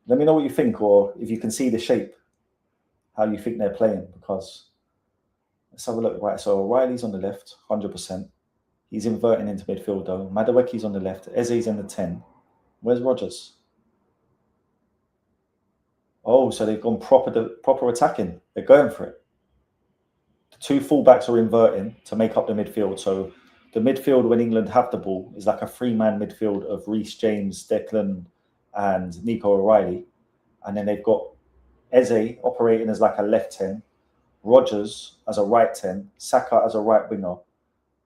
Let me know what you think, or if you can see the shape, how you think they're playing, because let's have a look. Right, so O'Reilly's on the left, 100%. He's inverting into midfield though. Madueke's on the left. Eze's in the 10. Where's Rodgers? Oh, so they've gone proper attacking. They're going for it. The two fullbacks are inverting to make up the midfield. So the midfield, when England have the ball, is like a three-man midfield of Reece James, Declan, and Nico O'Reilly. And then they've got Eze operating as like a left 10, Rodgers as a right 10, Saka as a right winger,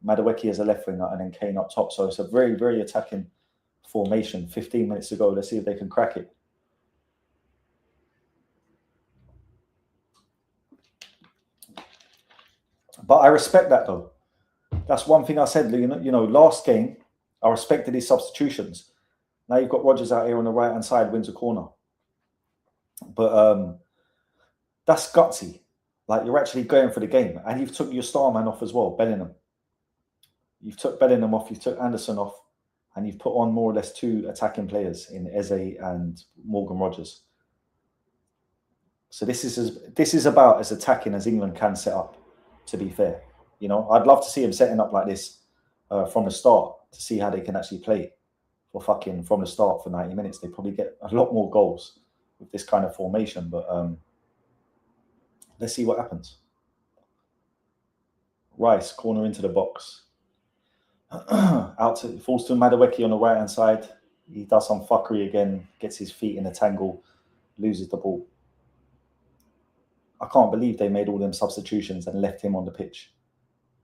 Madueke as a left winger, and then Kane up top. So it's a very, very attacking formation. 15 minutes to go. Let's see if they can crack it. But I respect that though. That's one thing I said. You know, last game I respected his substitutions. Now you've got Rodgers out here on the right hand side, wins a corner. But that's gutsy. Like, you're actually going for the game, and you've took your star man off as well, Bellingham. You've took Bellingham off, you've took Anderson off, and you've put on more or less two attacking players in Eze and Morgan Rodgers. So this is about as attacking as England can set up. To be fair, you know, I'd love to see them setting up like this from the start to see how they can actually play for fucking from the start for 90 minutes. They probably get a lot more goals with this kind of formation, but let's see what happens. Rice, corner into the box. Falls to Madueke on the right hand side. He does some fuckery again, gets his feet in a tangle, loses the ball. I can't believe they made all them substitutions and left him on the pitch.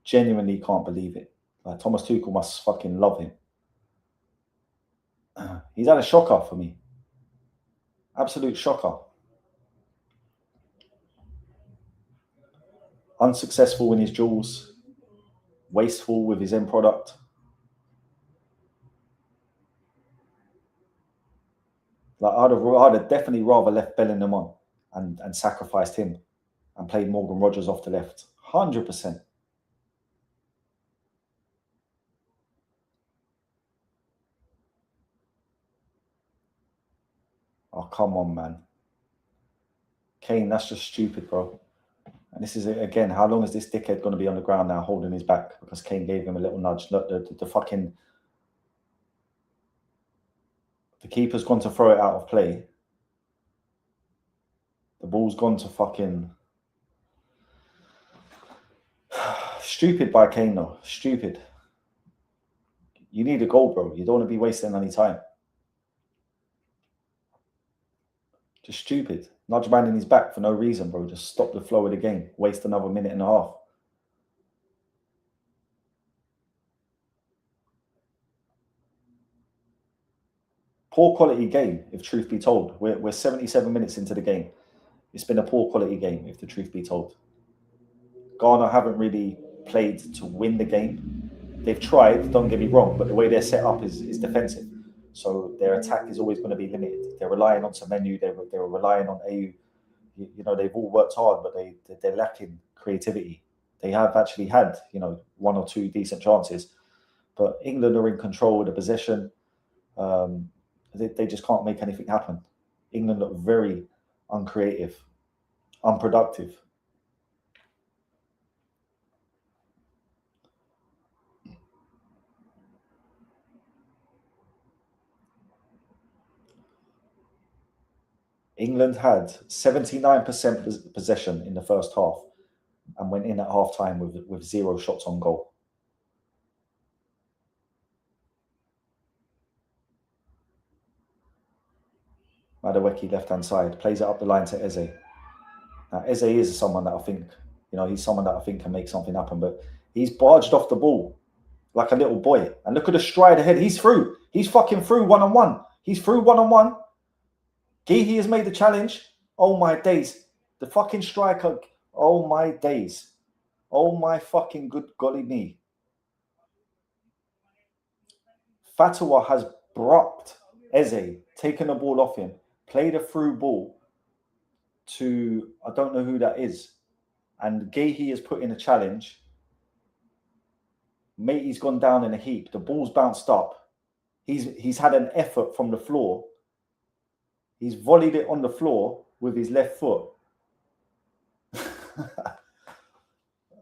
Genuinely can't believe it. Like, Thomas Tuchel must fucking love him. He's had a shocker for me. Absolute shocker. Unsuccessful in his duels. Wasteful with his end product. Like, I'd have definitely rather left Bellingham on and sacrificed him and played Morgan Rodgers off the left. 100%. Oh, come on, man. Kane, that's just stupid, bro. And this is it again. How long is this dickhead going to be on the ground now holding his back? Because Kane gave him a little nudge. Look, the fucking... The keeper's gone to throw it out of play. The ball's gone to fucking... Stupid by Kane, though. Stupid. You need a goal, bro. You don't want to be wasting any time. Just stupid. Nudge man in his back for no reason, bro. Just stop the flow of the game. Waste another minute and a half. Poor quality game, if truth be told. We're 77 minutes into the game. It's been a poor quality game, if the truth be told. Ghana haven't really played to win the game. They've tried, don't get me wrong, but the way they're set up is defensive. So their attack is always going to be limited. They're relying on Semenyo, they're relying on AU. You know, they've all worked hard, but they're lacking creativity. They have actually had, you know, one or two decent chances. But England are in control of the possession. They just can't make anything happen. England look very uncreative, unproductive. England had 79% possession in the first half and went in at half-time with 0 shots on goal. Madueke, left-hand side, plays it up the line to Eze. Now, Eze is someone that I think, you know, he's someone that I think can make something happen, but he's barged off the ball like a little boy. And look at the stride ahead. He's through. He's fucking through one-on-one. He's through one-on-one. Gehi has made the challenge. Oh my days. The fucking striker. Oh my days. Oh my fucking good golly me. Fatawa has brocked Eze, taken the ball off him, played a through ball to, I don't know who that is. And Gehi has put in a challenge. Matey's gone down in a heap. The ball's bounced up. He's had an effort from the floor. He's volleyed it on the floor with his left foot.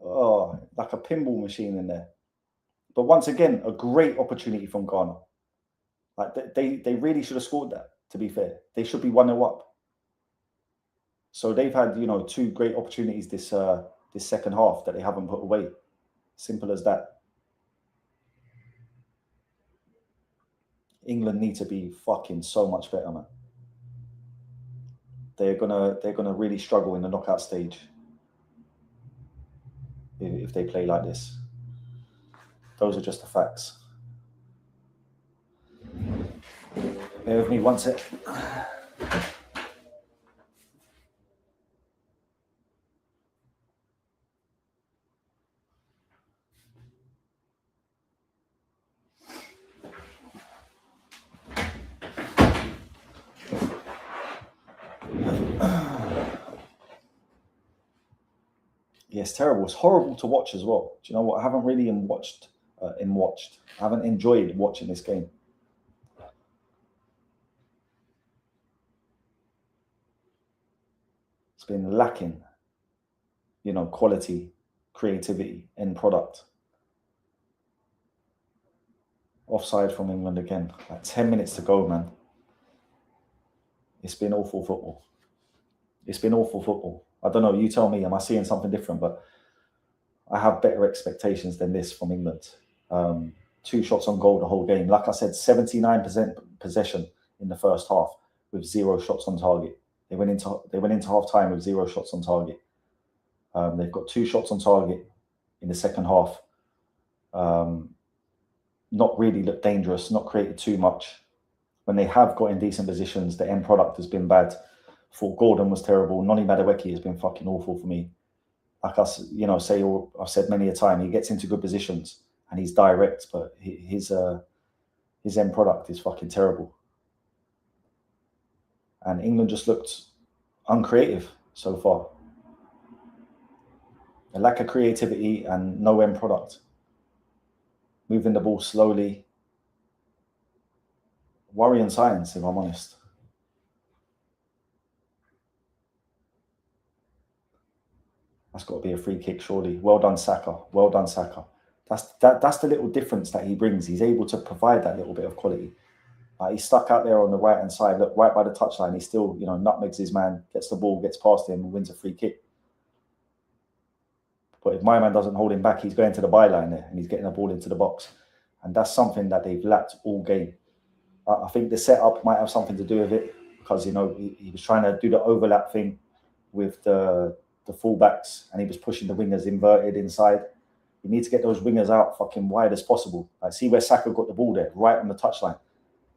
Oh, like a pinball machine in there. But once again, a great opportunity from Ghana. Like they really should have scored that, to be fair. They should be 1-0 up. So they've had, you know, 2 great opportunities this second half that they haven't put away. Simple as that. England need to be fucking so much better, man. They're gonna really struggle in the knockout stage if they play like this. Those are just the facts. Bear with me one sec. Yeah, it's terrible. It's horrible to watch as well. Do you know what? I haven't really watched. I haven't enjoyed watching this game. It's been lacking, you know, quality, creativity, end product. Offside from England again. Like 10 minutes to go, man. It's been awful football. It's been awful football. I don't know. You tell me. Am I seeing something different? But I have better expectations than this from England. 2 shots on goal the whole game. Like I said, 79% possession in the first half with 0 shots on target. They went into half time with 0 shots on target. They've got 2 shots on target in the second half. Not really looked dangerous, not created too much. When they have got in decent positions, the end product has been bad. Thought Gordon was terrible. Noni Madueke has been fucking awful for me. Like I've said many a time, he gets into good positions and he's direct, but his end product is fucking terrible. And England just looked uncreative so far. A lack of creativity and no end product. Moving the ball slowly. Worrying signs, if I'm honest. That's got to be a free kick, surely. Well done, Saka. Well done, Saka. That's the little difference that he brings. He's able to provide that little bit of quality. He's stuck out there on the right-hand side, look, right by the touchline. He still, you know, nutmegs his man, gets the ball, gets past him, and wins a free kick. But if my man doesn't hold him back, he's going to the byline there and he's getting the ball into the box. And that's something that they've lacked all game. I think the setup might have something to do with it because, you know, he was trying to do the overlap thing with the fullbacks and he was pushing the wingers inverted inside. You need to get those wingers out fucking wide as possible. Like, see where Saka got the ball there, right on the touchline.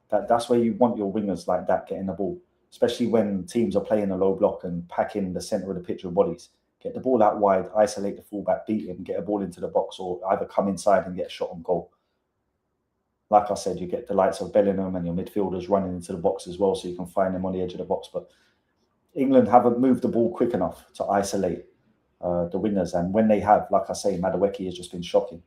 That's where you want your wingers like that getting the ball, especially when teams are playing a low block and packing the centre of the pitch with bodies. Get the ball out wide, isolate the fullback, beat him, get a ball into the box, or either come inside and get a shot on goal. Like I said, you get the likes of Bellingham and your midfielders running into the box as well, so you can find them on the edge of the box. But England haven't moved the ball quick enough to isolate the wingers. And when they have, like I say, Madueke has just been shocking.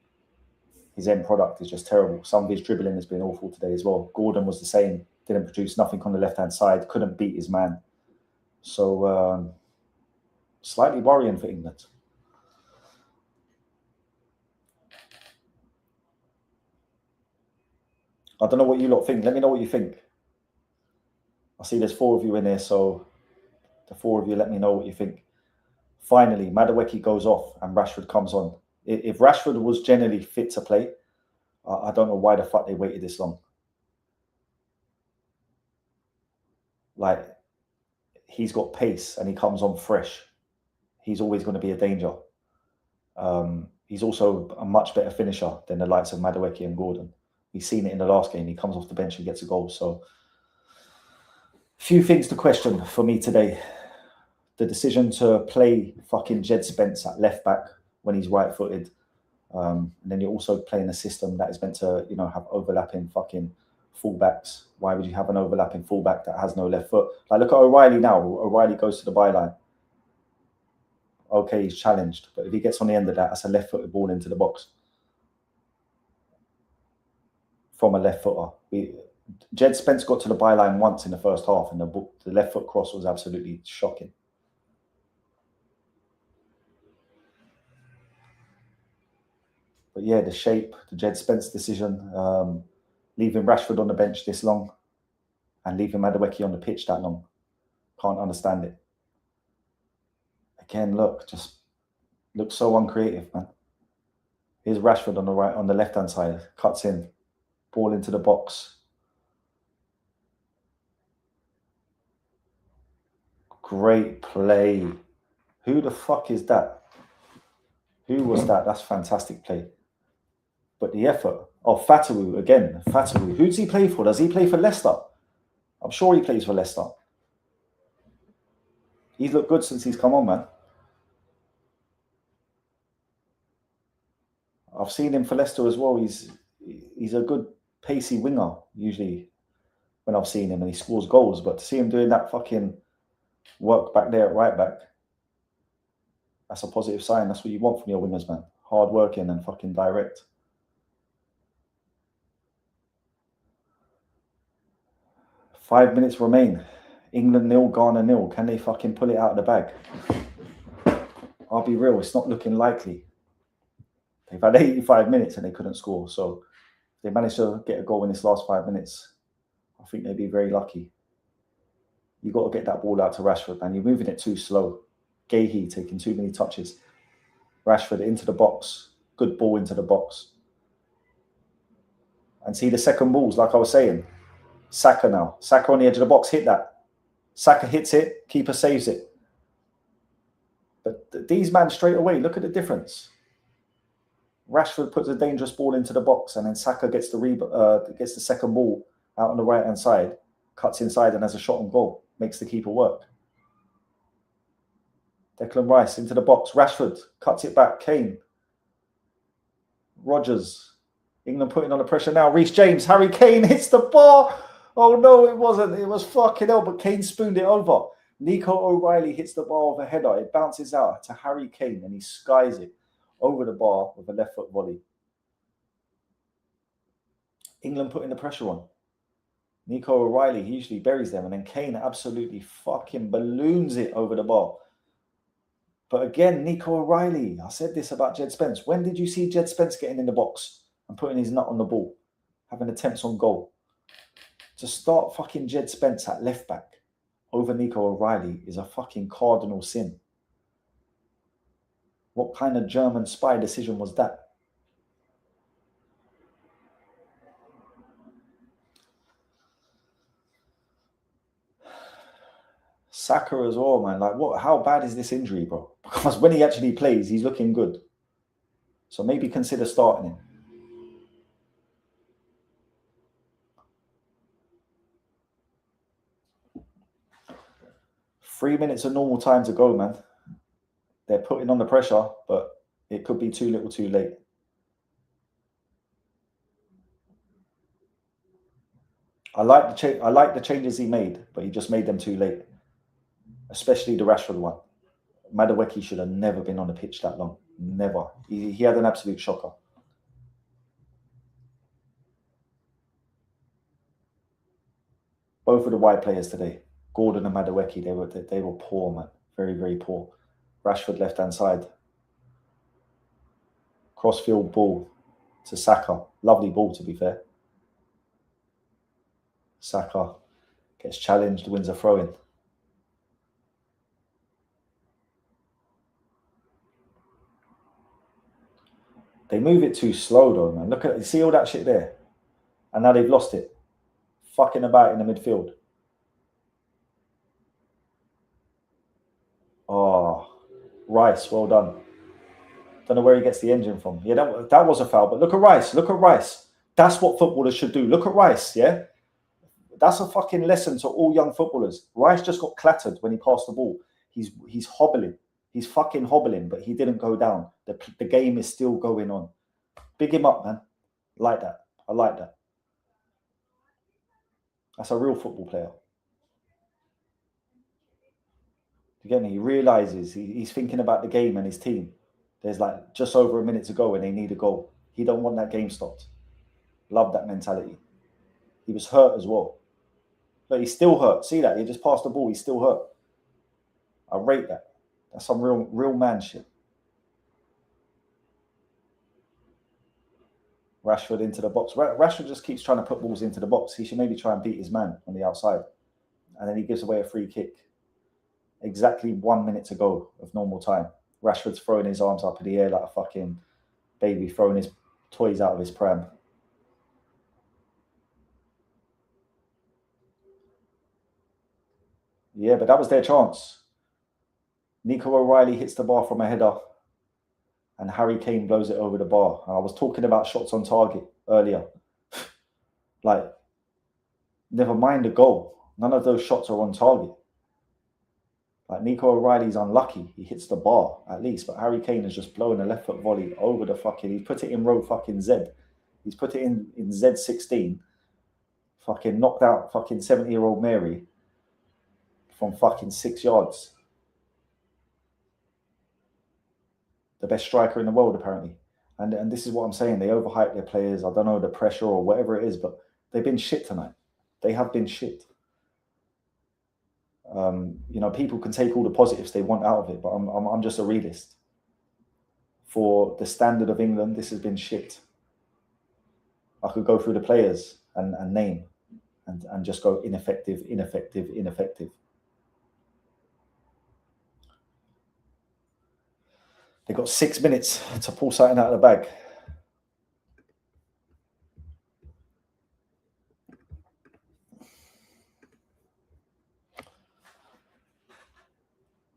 His end product is just terrible. Some of his dribbling has been awful today as well. Gordon was the same. Didn't produce nothing on the left-hand side. Couldn't beat his man. So slightly worrying for England. I don't know what you lot think. Let me know what you think. I see there's 4 of you in there, so the 4 of you, let me know what you think. Finally, Madueke goes off and Rashford comes on. If Rashford was generally fit to play, I don't know why the fuck they waited this long. Like, he's got pace and he comes on fresh. He's always going to be a danger. He's also a much better finisher than the likes of Madueke and Gordon. We've seen it in the last game. He comes off the bench and gets a goal. So Few things to question for me today. The decision to play fucking Jed Spence at left back when he's right-footed. And then you're also playing a system that is meant to, have overlapping fucking fullbacks. Why would you have an overlapping fullback that has no left foot? Like, look at O'Reilly now. O'Reilly goes to the byline. Okay, he's challenged. But if he gets on the end of that, that's a left-footed ball into the box from a left footer. Jed Spence got to the byline once in the first half, and the left foot cross was absolutely shocking. But yeah, the shape, the Jed Spence decision, leaving Rashford on the bench this long and leaving Madueke on the pitch that long. Can't understand it. Again, look, just looks so uncreative, man. Here's Rashford on the left-hand side, cuts in, ball into the box. Great play. Who the fuck is that? Who was that? That's fantastic play. But the effort. Oh, Fatawu again. Fatawu. Who does he play for? Does he play for Leicester? I'm sure he plays for Leicester. He's looked good since he's come on, man. I've seen him for Leicester as well. He's a good pacey winger, usually, when I've seen him, and he scores goals. But to see him doing that fucking work back there at right back, that's a positive sign. That's what you want from your wingers, man. Hard working and fucking direct. Five minutes remain. England 0, Ghana 0. Can they fucking pull it out of the bag? I'll be real, it's not looking likely. They've had 85 minutes and they couldn't score. So if they managed to get a goal in this last 5 minutes, I think they'd be very lucky. You got to get that ball out to Rashford, man. You're moving it too slow. Gahey taking too many touches. Rashford into the box. Good ball into the box. And see the second balls, like I was saying. Saka now. Saka on the edge of the box. Hit that. Saka hits it. Keeper saves it. But these men straight away, look at the difference. Rashford puts a dangerous ball into the box, and then Saka gets the second ball out on the right-hand side, cuts inside and has a shot on goal. Makes the keeper work. Declan Rice into the box. Rashford cuts it back. Kane. Rodgers. England putting on the pressure now. Reece James. Harry Kane hits the bar. Oh no, it wasn't. It was fucking hell, but Kane spooned it over. Nico O'Reilly hits the bar with a header. It bounces out to Harry Kane and he skies it over the bar with a left foot volley. England putting the pressure on. Nico O'Reilly, he usually buries them, and then Kane absolutely fucking balloons it over the bar. But again, Nico O'Reilly, I said this about Jed Spence. When did you see Jed Spence getting in the box and putting his nut on the ball, having attempts on goal? To start fucking Jed Spence at left back over Nico O'Reilly is a fucking cardinal sin. What kind of German spy decision was that? Saka as well, man. Like, what? How bad is this injury, bro? Because when he actually plays, he's looking good. So maybe consider starting him. Three minutes of normal time to go, man. They're putting on the pressure, but it could be too little too late. I like the changes he made, but he just made them too late. Especially the Rashford one. Madueke should have never been on the pitch that long. Never. He had an absolute shocker. Both of the wide players today, Gordon and Madueke, they were poor, man. Very, very poor. Rashford left-hand side. Crossfield ball to Saka. Lovely ball, to be fair. Saka gets challenged, wins a throw-in. They move it too slow, though, man. Look at, see all that shit there? And now they've lost it. Fucking about in the midfield. Oh, Rice, well done. Don't know where he gets the engine from. Yeah, that was a foul. But look at Rice. Look at Rice. That's what footballers should do. Look at Rice, yeah? That's a fucking lesson to all young footballers. Rice just got clattered when he passed the ball. He's hobbling. He's fucking hobbling, but he didn't go down. The game is still going on. Big him up, man. Like that. I like that. That's a real football player. You get me? He realizes he's thinking about the game and his team. There's like just over a minute to go and they need a goal. He don't want that game stopped. Love that mentality. He was hurt as well. But he's still hurt. See that? He just passed the ball. He's still hurt. I rate that. That's some real man shit. Rashford into the box. Rashford just keeps trying to put balls into the box. He should maybe try and beat his man on the outside. And then he gives away a free kick. Exactly 1 minute to go of normal time. Rashford's throwing his arms up in the air like a fucking baby throwing his toys out of his pram. Yeah, but that was their chance. Nico O'Reilly hits the bar from a header and Harry Kane blows it over the bar. And I was talking about shots on target earlier. Like, never mind the goal. None of those shots are on target. Like, Nico O'Reilly's unlucky. He hits the bar, at least. But Harry Kane has just blown a left foot volley over the fucking... He put it in row fucking Z. He's put it in Z16. Fucking knocked out fucking 70-year-old Mary from fucking 6 yards. The best striker in the world, apparently. And this is what I'm saying. They overhype their players. I don't know, the pressure or whatever it is, but they've been shit tonight. They have been shit. You know, people can take all the positives they want out of it, but I'm just a realist. For the standard of England, this has been shit. I could go through the players and name and just go ineffective. They got 6 minutes to pull something out of the bag.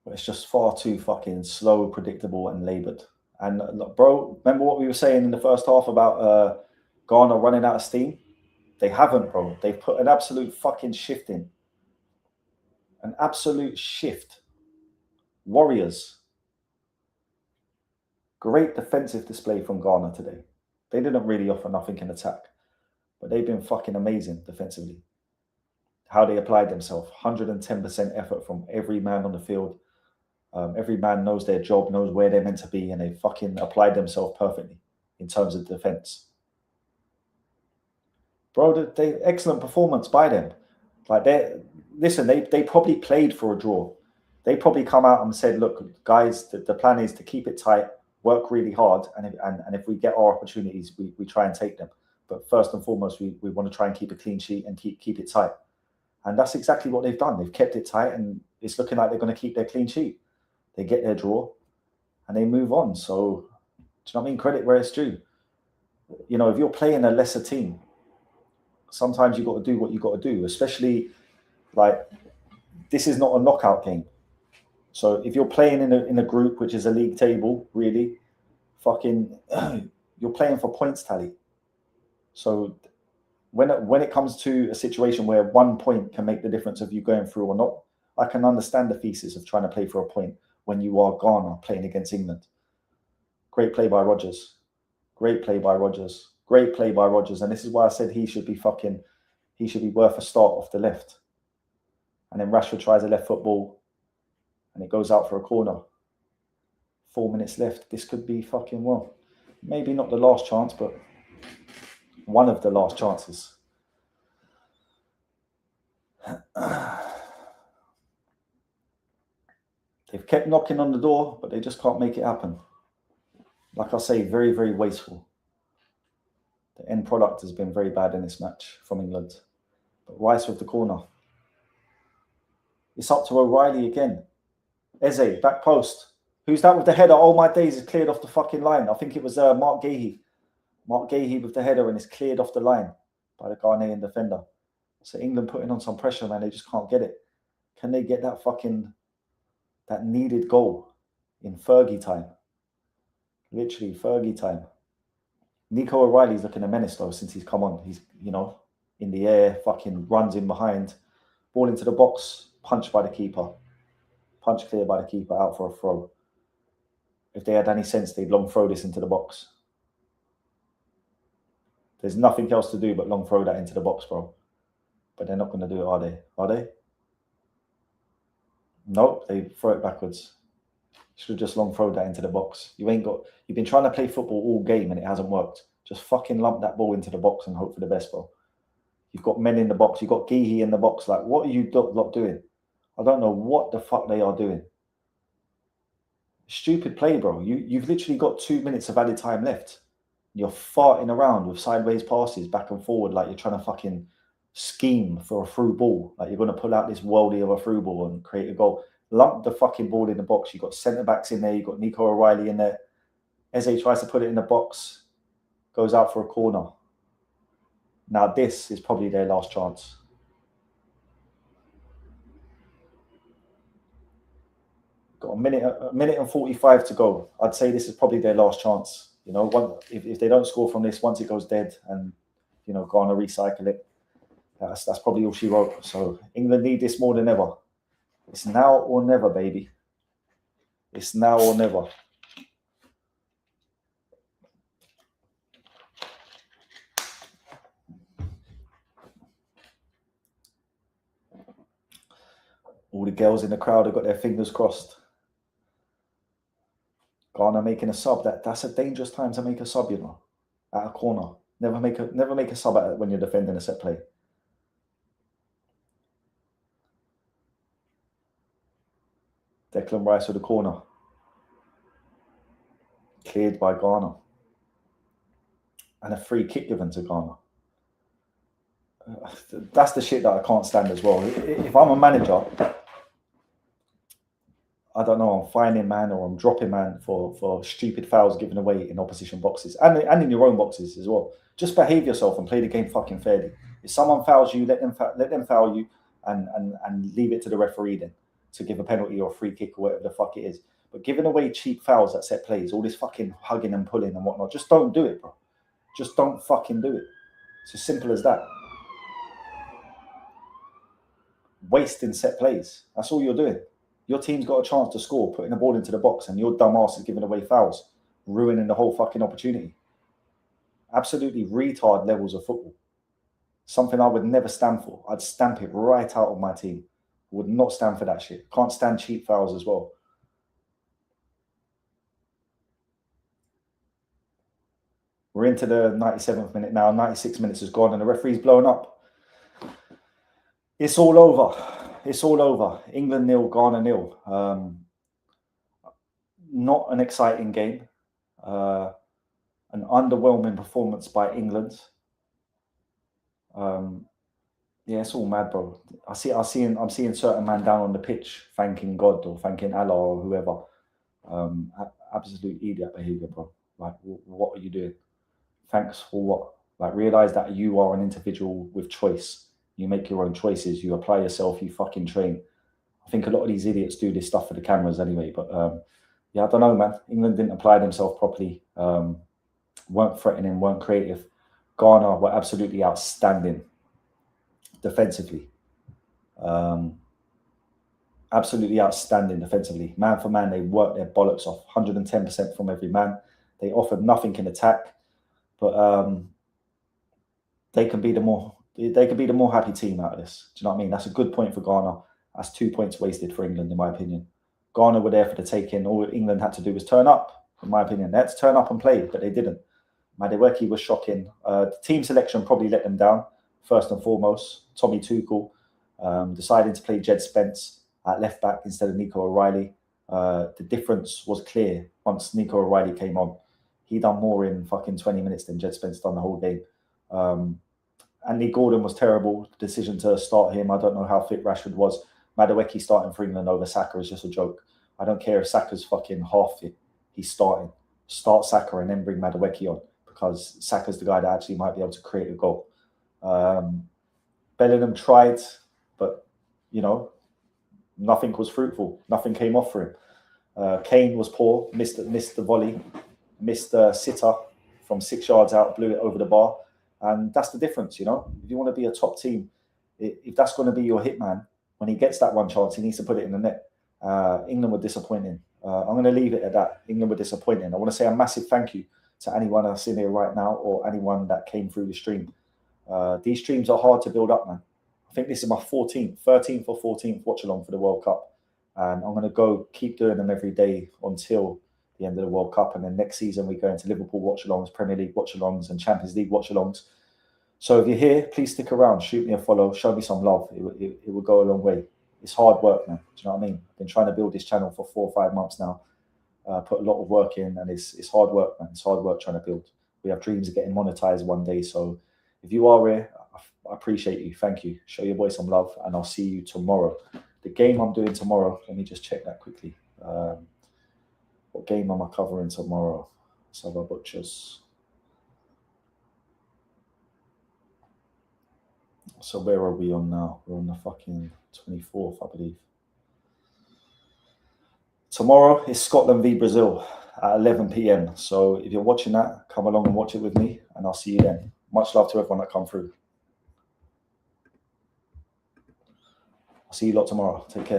But it's just far too fucking slow, predictable, and laboured. And bro, remember what we were saying in the first half about Ghana running out of steam? They haven't, bro. They've put an absolute fucking shift in. An absolute shift. Warriors. Great defensive display from Ghana today. They didn't really offer nothing in attack, but they've been fucking amazing defensively. How they applied themselves. 110% effort from every man on the field. Every man knows their job, knows where they're meant to be, and they fucking applied themselves perfectly in terms of defense. Bro, they excellent performance by them. Like, they probably played for a draw. They probably come out and said, look, guys, the plan is to keep it tight, work really hard, and if we get our opportunities, we try and take them. But first and foremost, we want to try and keep a clean sheet and keep it tight. And that's exactly what they've done. They've kept it tight, and it's looking like they're going to keep their clean sheet. They get their draw, and they move on. So, do you know what I mean? Credit where it's due. You know, if you're playing a lesser team, sometimes you got to do what you got to do. Especially, like, this is not a knockout game. So if you're playing in a group which is a league table, really, fucking, you're playing for points tally. So when it comes to a situation where 1 point can make the difference of you going through or not, I can understand the thesis of trying to play for a point when you are Ghana playing against England. Great play by Rodgers. Great play by Rodgers. Great play by Rodgers. And this is why I said he should be worth a start off the left. And then Rashford tries a left foot ball and it goes out for a corner. 4 minutes left. This could be fucking, well, maybe not the last chance, but one of the last chances. They've kept knocking on the door, but they just can't make it happen. Like I say, very, very wasteful. The end product has been very bad in this match from England. But Rice with the corner. It's up to O'Reilly again. Eze, back post. Who's that with the header? Oh my days, it's cleared off the fucking line. I think it was Mark Gahey. Mark Gahey with the header, and it's cleared off the line by the Ghanaian defender. So England putting on some pressure, man. They just can't get it. Can they get that needed goal in Fergie time? Literally Fergie time. Nico O'Reilly's looking a menace though since he's come on. He's, you know, in the air, fucking runs in behind, ball into the box, punch by the keeper, punch clear by the keeper, out for a throw. If they had any sense, they'd long throw this into the box. There's nothing else to do but long throw that into the box, bro. But they're not going to do it, are they? Are they? Nope, they throw it backwards. Should have just long throwed that into the box. You've been trying to play football all game and it hasn't worked. Just fucking lump that ball into the box and hope for the best, bro. You've got men in the box. You've got Geehy in the box. Like, what are you lot doing? I don't know what the fuck they are doing. Stupid play, bro. You've literally got 2 minutes of added time left. You're farting around with sideways passes back and forward like you're trying to fucking scheme for a through ball. Like you're going to pull out this worldie of a through ball and create a goal. Lump the fucking ball in the box. You've got centre-backs in there. You've got Nico O'Reilly in there. Eze tries to put it in the box. Goes out for a corner. Now this is probably their last chance. Got a minute and 45 to go. I'd say this is probably their last chance. You know, if they don't score from this, once it goes dead and, you know, Ghana recycle it, that's probably all she wrote. So England need this more than ever. It's now or never, baby. It's now or never. All the girls in the crowd have got their fingers crossed. Ghana making a sub. That's a dangerous time to make a sub, you know, at a corner. Never make a sub at it when you're defending a set play. Declan Rice with the corner. Cleared by Ghana. And a free kick given to Ghana. That's the shit that I can't stand as well. If I'm a manager, I don't know, I'm fining man or I'm dropping man for stupid fouls given away in opposition boxes and in your own boxes as well. Just behave yourself and play the game fucking fairly. If someone fouls you, let them foul you and leave it to the referee then to give a penalty or a free kick or whatever the fuck it is. But giving away cheap fouls at set plays, all this fucking hugging and pulling and whatnot, just don't do it, bro. Just don't fucking do it. It's as simple as that. Wasting set plays. That's all you're doing. Your team's got a chance to score, putting the ball into the box, and your dumb ass is giving away fouls, ruining the whole fucking opportunity. Absolutely retard levels of football. Something I would never stand for. I'd stamp it right out of my team. Would not stand for that shit. Can't stand cheap fouls as well. We're into the 97th minute now. 96 minutes has gone and the referee's blown up. It's all over. It's all over. England 0, Ghana 0. Not an exciting game. An underwhelming performance by England. Yeah, it's all mad, bro. I'm seeing certain man down on the pitch thanking God or thanking Allah or whoever. Absolute idiot behavior, bro. Like, what are you doing? Thanks for what? Like, realize that you are an individual with choice. You make your own choices. You apply yourself. You fucking train. I think a lot of these idiots do this stuff for the cameras anyway. But yeah, I don't know, man. England didn't apply themselves properly. Weren't threatening. Weren't creative. Ghana were absolutely outstanding defensively. Absolutely outstanding defensively. Man for man, they worked their bollocks off. 110% from every man. They offered nothing in attack, but they can be the more happy team out of this. Do you know what I mean? That's a good point for Ghana. That's 2 points wasted for England, in my opinion. Ghana were there for the taking. All England had to do was turn up, in my opinion. They had to turn up and play, but they didn't. Madueke was shocking. The team selection probably let them down, first and foremost. Tommy Tuchel deciding to play Jed Spence at left back instead of Nico O'Reilly. The difference was clear once Nico O'Reilly came on. He done more in fucking 20 minutes than Jed Spence done the whole game. Andy Gordon was terrible. The decision to start him, I don't know how fit Rashford was. Madueke starting for England over Saka is just a joke. I don't care if Saka's fucking half fit. He's starting. Start Saka and then bring Madueke on, because Saka's the guy that actually might be able to create a goal. Bellingham tried, but, you know, nothing was fruitful. Nothing came off for him. Kane was poor, missed the volley, missed the sitter from 6 yards out, blew it over the bar. And that's the difference, you know. If you want to be a top team, if that's going to be your hitman, when he gets that one chance, he needs to put it in the net. England were disappointing. I'm going to leave it at that. England were disappointing. I want to say a massive thank you to anyone that's in here right now or anyone that came through the stream. These streams are hard to build up, man. I think this is my 13th or 14th watch along for the World Cup. And I'm going to keep doing them every day until the end of the World Cup. And then next season, we go into Liverpool watch-alongs, Premier League watch-alongs, and Champions League watch-alongs. So if you're here, please stick around, shoot me a follow, show me some love. It will go a long way. It's hard work, man. Do you know what I mean? I've been trying to build this channel for 4 or 5 months now. Put a lot of work in, and it's hard work, man. It's hard work trying to build. We have dreams of getting monetized one day. So if you are here, I appreciate you. Thank you. Show your boy some love, and I'll see you tomorrow. The game I'm doing tomorrow, let me just check that quickly. What game am I covering tomorrow? Let's have a butchers. So where are we on now? We're on the fucking 24th, I believe. Tomorrow is Scotland v Brazil at 11 p.m. So if you're watching that, come along and watch it with me, and I'll see you then. Much love to everyone that come through. I'll see you lot tomorrow. Take care.